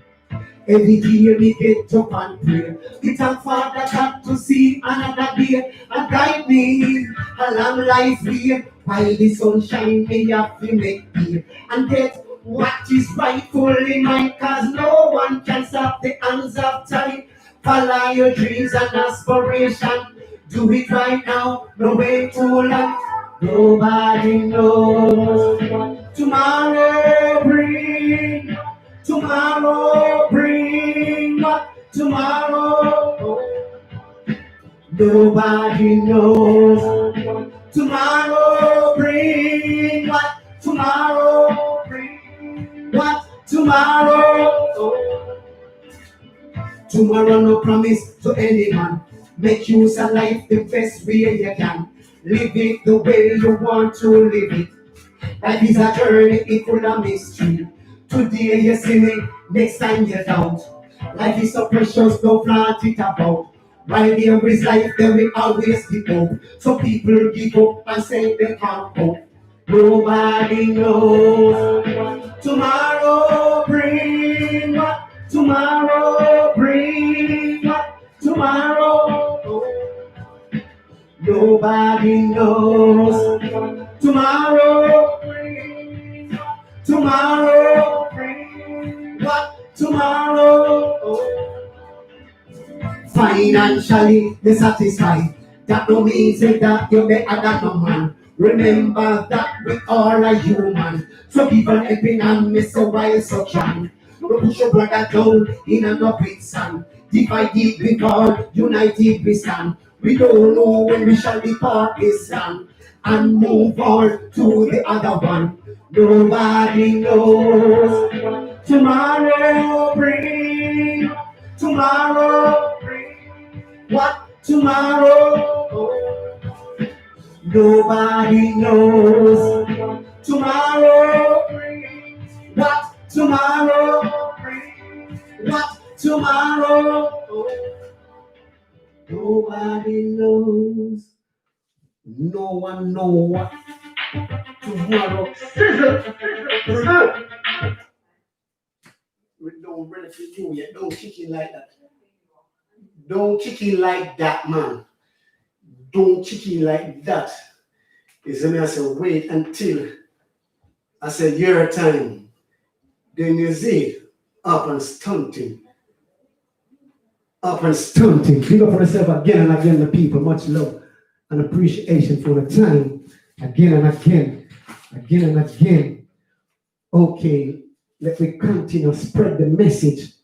Every day we get up and pray. We thank Father God to see another day and guide me along life way. While the sun shine, me have to make me and get what is rightfully mine. Cause no one can stop the hands of time. Follow your dreams and aspiration. Do it right now, no wait too long. Nobody knows what tomorrow brings. Tomorrow bring what tomorrow. Nobody knows what tomorrow bring. What tomorrow bring. What tomorrow. Tomorrow no promise to any man. Make use of life the best way you can. Live it the way you want to live it. Life is a journey, it full of mystery. Today you see me, next time you don't. Life is so precious, don't flaunt it about. While there is life, there will always be hope. So people give up and say they can't cope. Nobody knows what tomorrow bring. What tomorrow bring. What tomorrow. Nobody knows what tomorrow brings. Tomorrow brings. What tomorrow. Financially dissatisfied. That no means that you're better than no man. Remember that we are a human. So keep on helping and miss a while so can. No push your brother down in a no quicksand. Divided we fall, united we stand. We don't know when we shall depart this land and move on to the other one. Nobody knows what tomorrow brings. Tomorrow brings. What tomorrow? Nobody knows what tomorrow brings. What tomorrow brings. What tomorrow? Nobody knows. No one knows what tomorrow. We don't really feel you yet. Don't kick it like that. Don't kick it like that, man. Don't kick it like that. It's me. I said, wait until I said your time. Then you see up and stunting. Up and stunting. Big up for yourself again and again, the people. Much love and appreciation for the time. Again and again. Again and again. Okay, let me continue spread the message.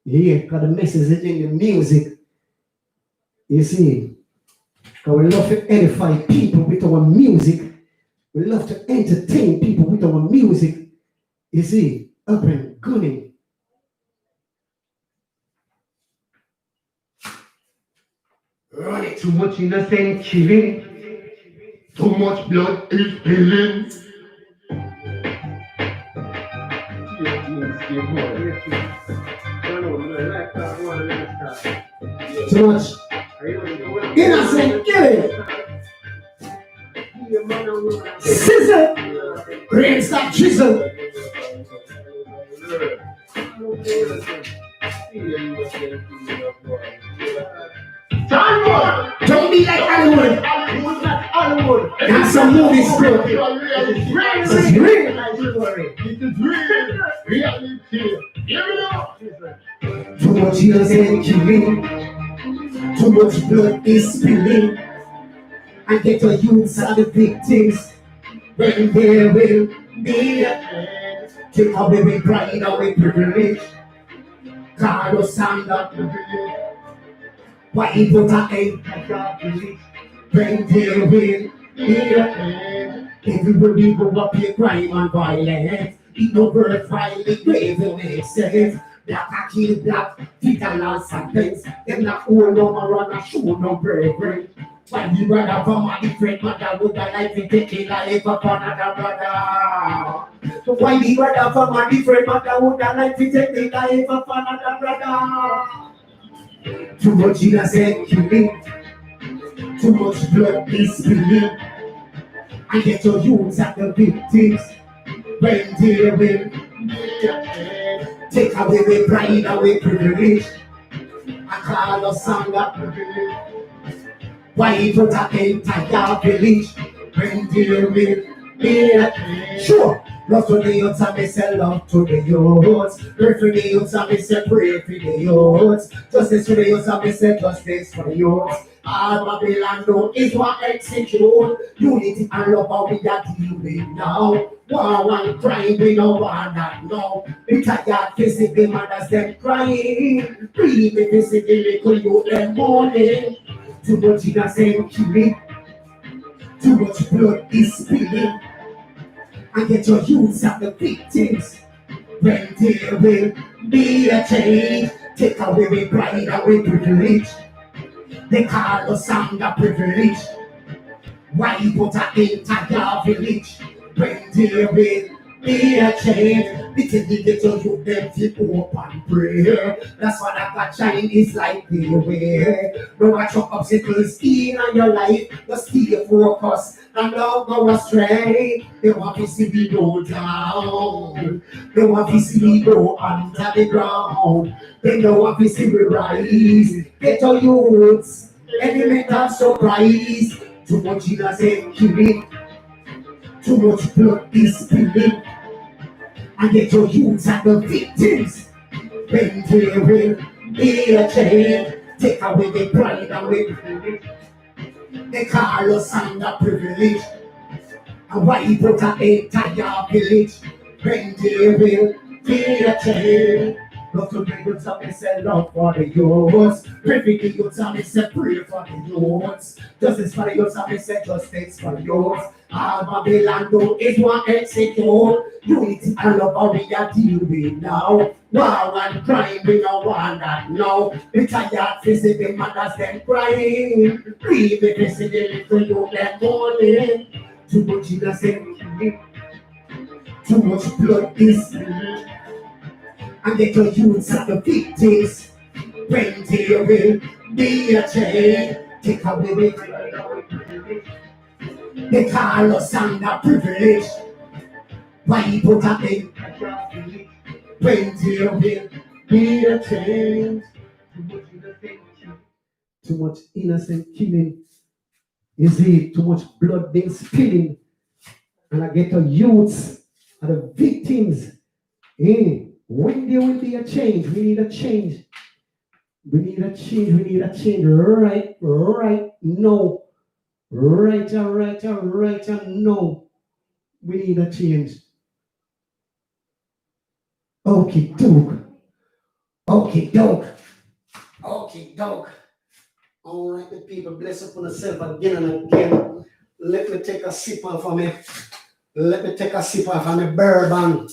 Yeah, because the message is in the music. You see, because we love to edify people with our music. We love to entertain people with our music. You see, up and gunning. Run it. Too much innocent killing. Too much blood is spilling. Too much innocent killing. Scissor, rain stop chisel. good. It's real. It is real. Reality. Here we go. Too much innocent killing, too much blood is spilling, and get your youths are the victims. When there will be a take away with pride, away privilege. Carlos stand privilege. Why he put a end? When there will be a everywhere we go up here, crime and violence. It no birth violent, grave will make sense. Black a kill black, fatal and sentence. Them not hold no more run and show no bravery. Why the brother from a different mother would I like to take a life upon another brother? Why the brother from a different mother would I like to take a life upon another brother? Too much innocent killing, too much blood is spilling, and get your youths at the victims. When they will take away the pride, away privilege, and call us under privilege. Why put a entire village? When they will be sure. Love to the youths and me say love to the youths. Pray for the youths and me say pray for the youths. Justice for the youths and me say justice for the youths. All Babylon know is what execute. Unity and love how we are dealing now. War and crime we no want that now. We tired physically mothers them crying. Breathe me physically little you them mourning. Too much innocent killing. Too much blood is spilling. And get your youths at the victims. When there will be a change, take away with pride, away privilege. They call us under privilege. Why put an entire village? When there will be a change, because they get your youth them to open prayer. That's what I got Chinese like the way. No matter obstacles in your life, just stay focused and don't go astray. They want to see me go down. They want to see me go under the ground. They don't want to see me rise. Get your youths, element of surprise. Too much innocent killing, too much blood is spilling, and get your youths at the victims. When there will be a change, take away the pride, away privilege. They call us under privilege. And why he put an entire village? When there will be a change. Love to the youths and me say love for the youths. Pray for the youths and me say pray for the youths. Justice for the youths and me say justice for the youths. All Babylon do is one execute. Unity and love how we are dealing now. War and crime we no want that now. We tired physically mothers them crying. Breathe the physically little you them mourning. Too much innocent killing, too much blood is spilling, and get your youths at the victims. When there will be a change, take away the privilege. They call us under privilege. Why put a thing? When there will be a change. Too much innocent killing. You see, too much blood being spilling. And I get the youths are the victims. When there will be a change, we need a change. We need a change, we need a change right now. Right now. We need a change. Okay, doke. All right, the people, bless upon yourself again and again. Let me take a sip off of me. Let me take a sip off of my bourbon.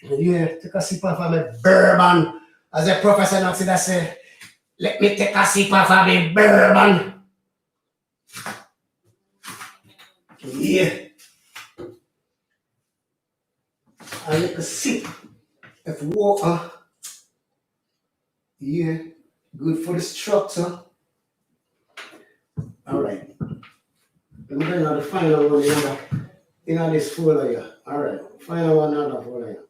Yeah, take a sip off of my bourbon. As a professor now said, I say, let me take a sip off of my bourbon. Yeah. A little sip of water. Yeah, good for the structure. All right. Let me bring out the final one in this folder here. All right, final one out of folder here.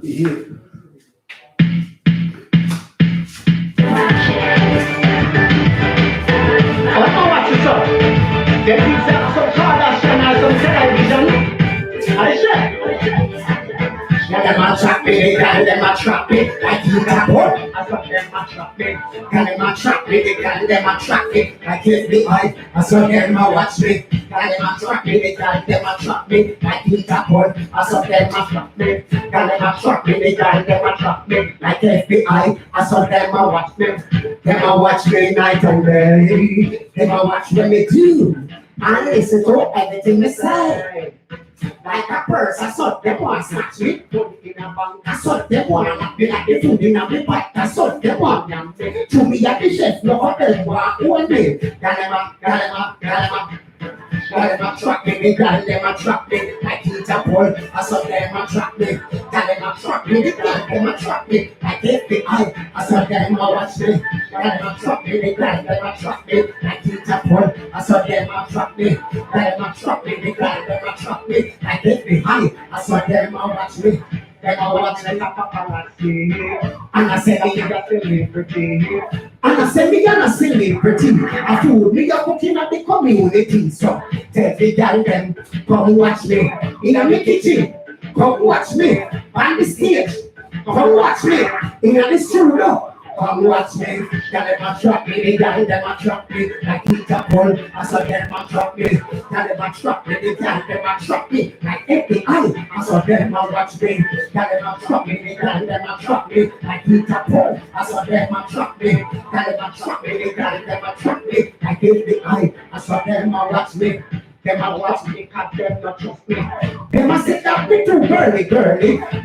Yeah. me, the girl them a trap me. Like heat a pot, I saw them a trap me. Girl them a trap me, the girl them a trap me. Like FBI, I saw them a watch me. Girl them a trap me, the girl them a trap me. Like heat a pot, I saw them a trap me. Girl them a trap me, the girl them a trap me. Like FBI, I saw them a watch me. Them a watch me night and day. Them a watch me too. And listen to everything me say. Like a purse, I saw them one snatch me. Put it in a bank, I saw them one and be like the food in a big pot. I saw them one. To me at the chef, no hotel, walk one day. Galema. Girl, them a trap me, the girl them a trap me. Like heat a pole, I saw them a trap me. Girl, them a trap me, the girl them a trap me. Like FBI, I saw them a watch me. Girl, them a trap me, the girl them a trap me. Like heat a pole, I saw them a trap me. Girl, them a trap me, the girl them a trap me. Like FBI, I saw them a watch me. Them a watch me like paparazzi. And I say me a celebrity. And I say me a celebrity. I food me a cooking at the community. So tell the girl them, come watch me in a kitchen. Come watch me on the stage. Come watch me in the studio. Come watch me. Girl them a trap me, the girl them a trap me. Like heat a pole, I saw them a trap me. Girl them a trap me, the girl them a trap me. Like FBI, I saw them a watch me. Girl them a trap me, the girl them a trap me. Like heat a pole, I saw them a trap me. Girl them a trap me, the girl them a trap me. Like FBI, I saw them a watch me. Them a watch me, cause them not trust me. Them a say that me too girly.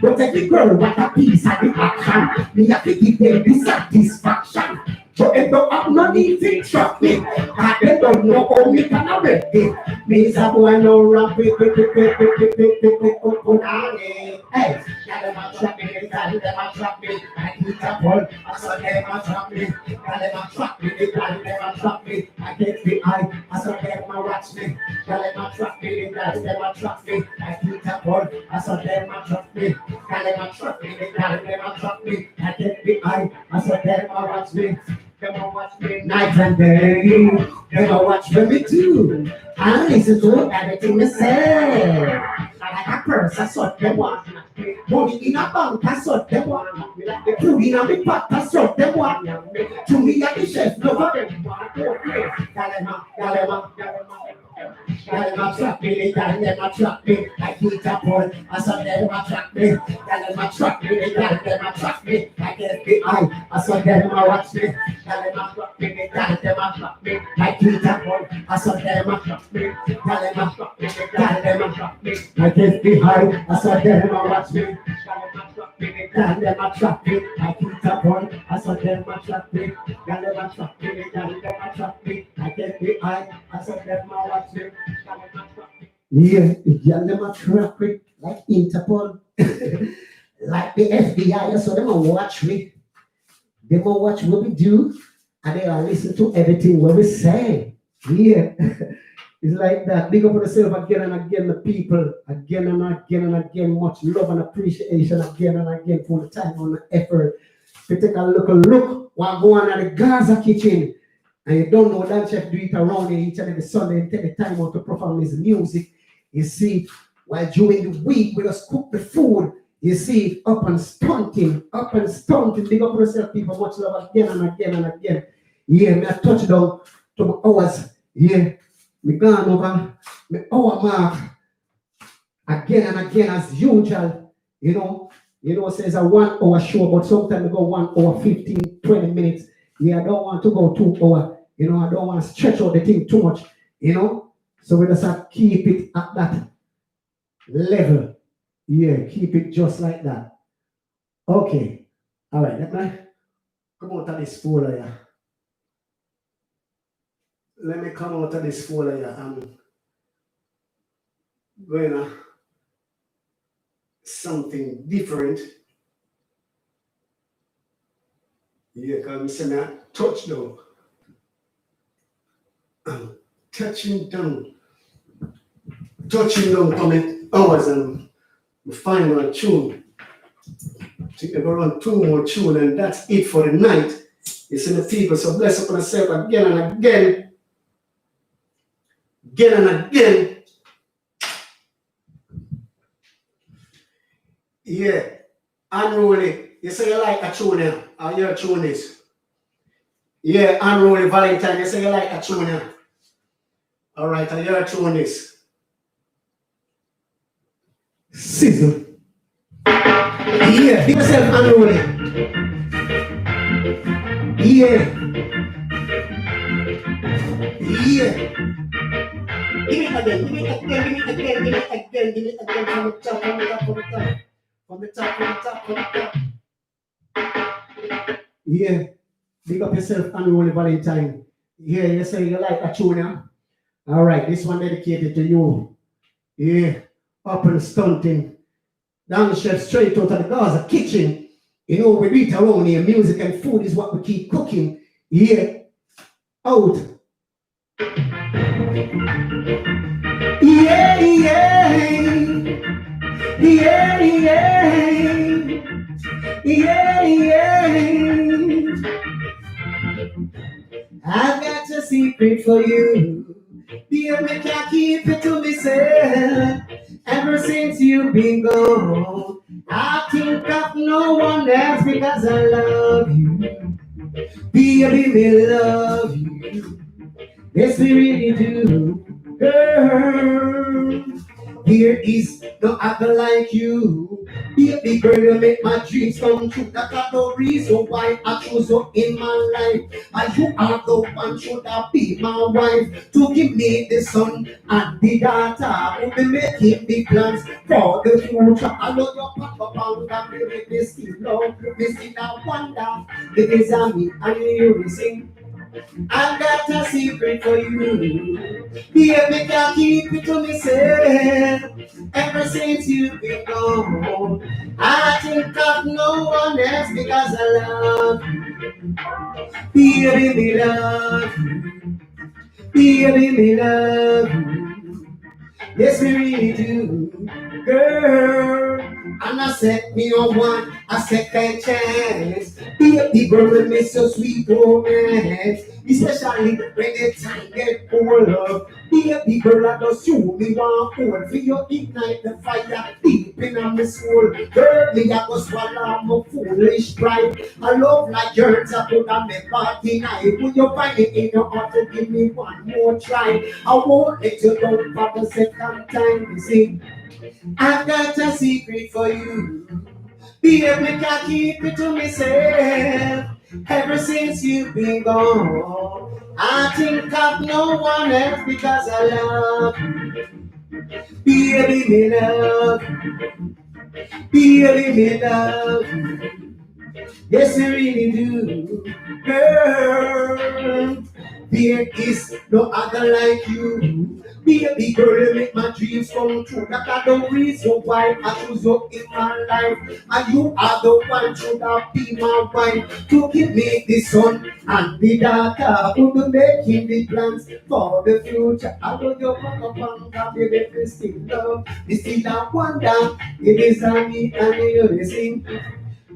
But every girl want a piece of the action. Me have to give them the satisfaction. So they don't have no need to trust me. Cause they don't know how me can already. Me is a boy no rap, hey, them a trap me, them a trap me. I keep a ball, I saw them a trap me. Them a trap me, them a trap me. I get the eye, I saw them a watch me. Them a trap me, them a trap me. I keep a ball, I saw them a trap me. Them a trap me, them a trap me. I get the eye, I saw them a watch me. Them a watch me night and day. Them a watch me too. I listen to everything they say. Like a purse, I saw them one. Money in a bank, I saw them one. The food in a big pot, I saw them one. To me, at the chef, no one. Galema. Galema trap me, galema trap me. Like heat a pole, I saw them a trap me. Galema trap me, galema trap me. Like FBI, I saw them a watch me. Galema trap me, galema trap me. Like heat a pole, I saw them a trap me. Galema trap me, galema trap me. Like FBI, I saw them a watch me. Galema trap me, galema trap me. Like heat a pole, I saw them a trap me. Galema trap me, galema trap me. Like FBI, I saw them a watch me. Yeah, y'all them a trap me like Interpol, like the FBI. So them a watch me. They will watch what we do, and they will listen to everything what we say. Yeah, it's like that. Big up on yourself again and again, the people again and again and again. Much love and appreciation again and again for the time and the effort. To take a look while going at the Gaza kitchen. And you don't know that chef do it around here each and every Sunday and take the time out to perform his music. You see, while during the week we just cook the food, you see, up and stunting. Big up yourself, people. Much love again and again and again. Yeah, me a touch down to my hours. Yeah, me gone over my hour mark again and again as usual. You know, says a 1 hour show, but sometimes we go 1 hour 15, 20 minutes. Yeah, I don't want to go 2 hours. I don't want to stretch out the thing too much. So we just have to keep it at that level. Yeah, keep it just like that. Okay. All right, let me come out of this folder here. Let me come out of this folder here. I'm going to something different. Yeah, because I'm saying that touchdown. I'm touching down coming hours and we find one tune. To go run 2 more tunes and that's it for the night. You see the people, so bless upon yourself again and again. Again and again. Yeah. Unruly. You say you like a tune now. How your tune is? Yeah, unruly Valentine. You say you like a tune now. Alright, how your tune is? Sizzle. Yeah, be yourself unruly. Yeah. Yeah. Give it again, give it again, give it again, give it again, give it again from the top, from the top, from the top. From the top, from the top, from the top. Yeah. Big up yourself unruly Valentine. Yeah, you say you like a tune now. Alright, this one dedicated to you. Yeah. Up and stunting. Down chef straight out of the Gaza kitchen. You know, we eat around here. Music and food is what we keep cooking. Yeah. Out. Yeah, yeah. Yeah, yeah. Yeah, yeah. I've got a secret for you. Dear, me can't keep it to myself. Ever since you've been gone, I think of no one else because I love you. Baby, me love you. Yes, we really do. Girl, there is no other like you. Baby girl, you make my dreams come true. That's the reason why I chose you in my life. And you are the one should have be my wife. To give me the son and the daughter. Who be making the plans for the future. I love your papa banga. Me make me still love. Me still a wonder. The days are me and you sing. I got a secret for you. Baby, can't keep it to myself. Ever since you've been gone, I think of no one else because I love you. Baby, me love you. Baby, me love you. Yes, we really do, girl. And I said, me no want a second chance. Baby girl, me so sweet romance. Especially when the time get colder. Baby girl, I just you me want hold. For you ignite the fire deep in my soul. Girl, me I go swallow my foolish pride. I love like yours, I put on me body night. When you find it in your heart to give me one more try. I won't let you down for the second time. You see, I've got a secret for you. Baby, can't keep it to myself. Ever since you've been gone, I think of no one else because I love you. Baby, me love you. Baby, me love you. Yes, I really do, girl. There is no other like you. Baby girl, you make my dreams come true. That's the reason why I choose you in my life. And you are the one should have been my wife. To give me the son and the daughter. Who will making the plans for the future. I know you come up and baby, we still love. We still have wonder. It is on me and you sing.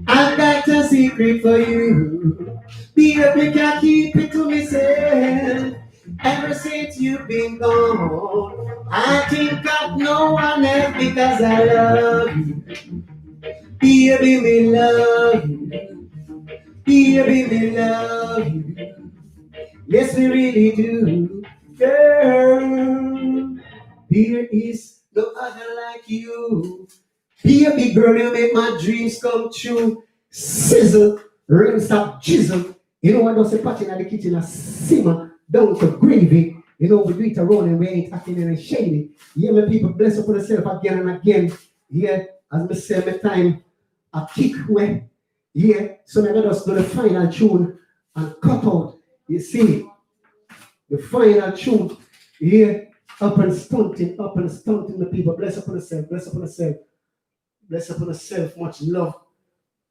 I've got a secret for you. Baby, can't keep it to myself. Ever since you've been gone, I think of no one else because I love you. Baby, me love you. Baby, me love you. Yes, we really do. Girl, there is no other like you. Baby girl, you make my dreams come true. Sizzle, rinse up, jizzle. You know what I say, patching at the kitchen, a simmer down to gravy. You know, we do it around and we ain't acting and shady. Yeah, my people, bless up for yourself again and again. Yeah, as I say, my time, a kick way. Yeah, so now let us do the final tune and cut out. You see, the final tune. Yeah, up and stunting the people. Bless up on yourself, bless up on yourself. Bless upon yourself, much love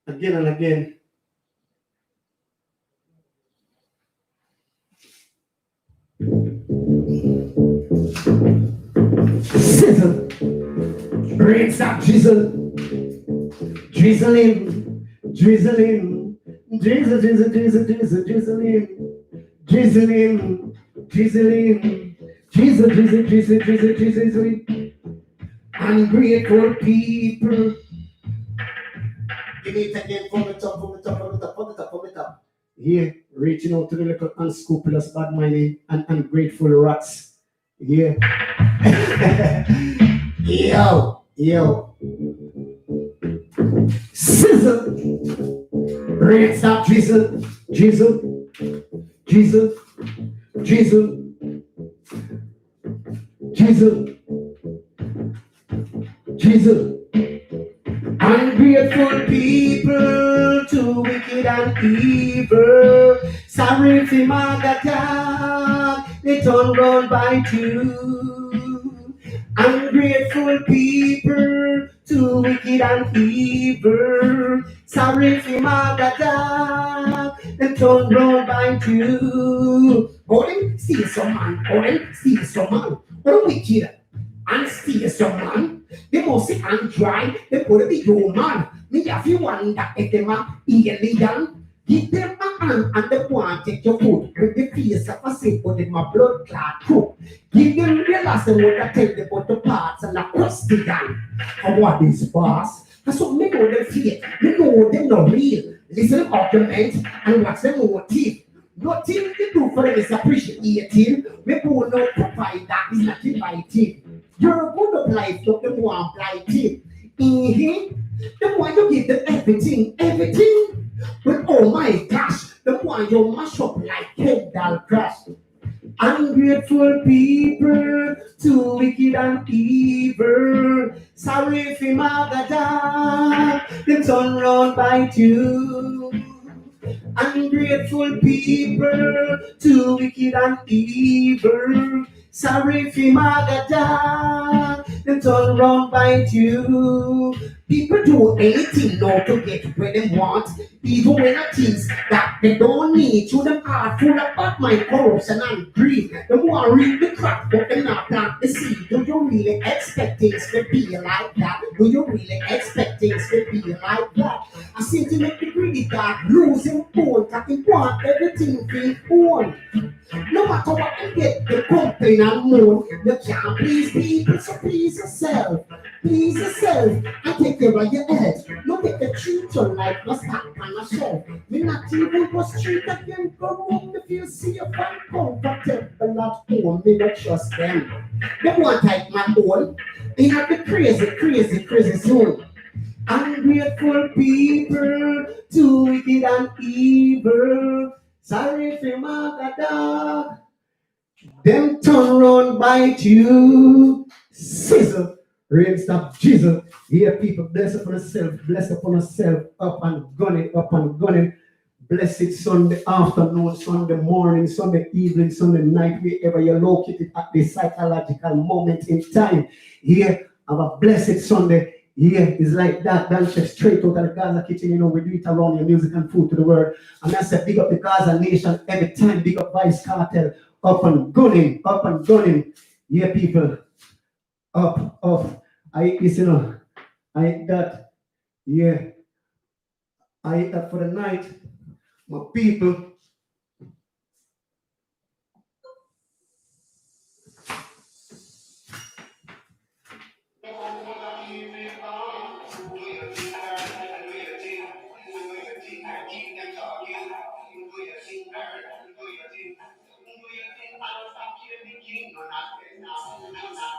again and again. Sizzle, rinse up, drizzle, drizzling, drizzling, drizzle, drizzle, drizzle, drizzle, drizzling, drizzling, drizzling, drizzle, drizzle, drizzle, drizzle, drizzle, ungrateful people. Give it again from the top, from the top, from the top, from the top, from the top. Yeah, reaching out to the little unscrupulous, bad-minded, and ungrateful rats. Yeah. Yo. Sizzle. Rain stop, drizzle. Drizzle. Drizzle. Drizzle. Drizzle. Drizzle. Ungrateful people, too wicked and evil. Sorry for my God, they turn round by two. Ungrateful people, too wicked and evil. Sorry for my God, they turn round by two. Oh, them steal some man, oh, them steal some man. Oh, wicked and steal some man. They must sit and dry. They put the human. Me have you wonder if them are alien. Give them a hand and they want to take your food. With the face of a sick, but them a blood clot cook. Give them realize them what I tell them about the parts and the question. And what is boss? That's what me know them fake. Me know them not real. Listen to argument and watch them motive. Nothing you do for them is appreciating. We will not provide that is not inviting. You're a good of life, not the one blighting. The one you give them everything. But oh my gosh, the one you mash up like Kendall Crush. Ungrateful people, too wicked and evil. Sorry for my God, them turn round by you. Ungrateful people, too wicked and evil. Sorry for my God, them turn round by you. People do anything now to get where they want, even when it things that they don't need. To them are full of bad mind, corruption, and greed. They want to read the crop, but they not plant the seed. Do you really expect things to be like that? Do you really expect things to be like that? I seem to make the greedy God losing phone, that they want everything being owned. No matter what you get, they complain and moan. You can't please people, so please yourself. Please yourself and take care of your head. No make the treat your life, no stack on a shelf. Me not even go street again, go home if you see your friend comfortable at home. Me not trust them. They want like my own. They have the crazy soul. Ungrateful people, too wicked and evil. Sorry for my dog. Them turn round bite you. Sizzle. Rain stop jizzle. Here people bless upon yourself. Bless upon yourself. Up and gunning. Up and gunning. Blessed Sunday afternoon, Sunday morning, Sunday evening, Sunday night, wherever you're located at the psychological moment in time. Here, have a blessed Sunday. Here is like that. Dan Chef straight out of the Gaza kitchen. You know, we do it around your music and food to the world. And I said, big up the Gaza nation every time. Big up Vice Cartel. Up and gunning. Up and gunning. Yeah, people. Up. I listen on. I ate that. Yeah. I ate that for the night. My people.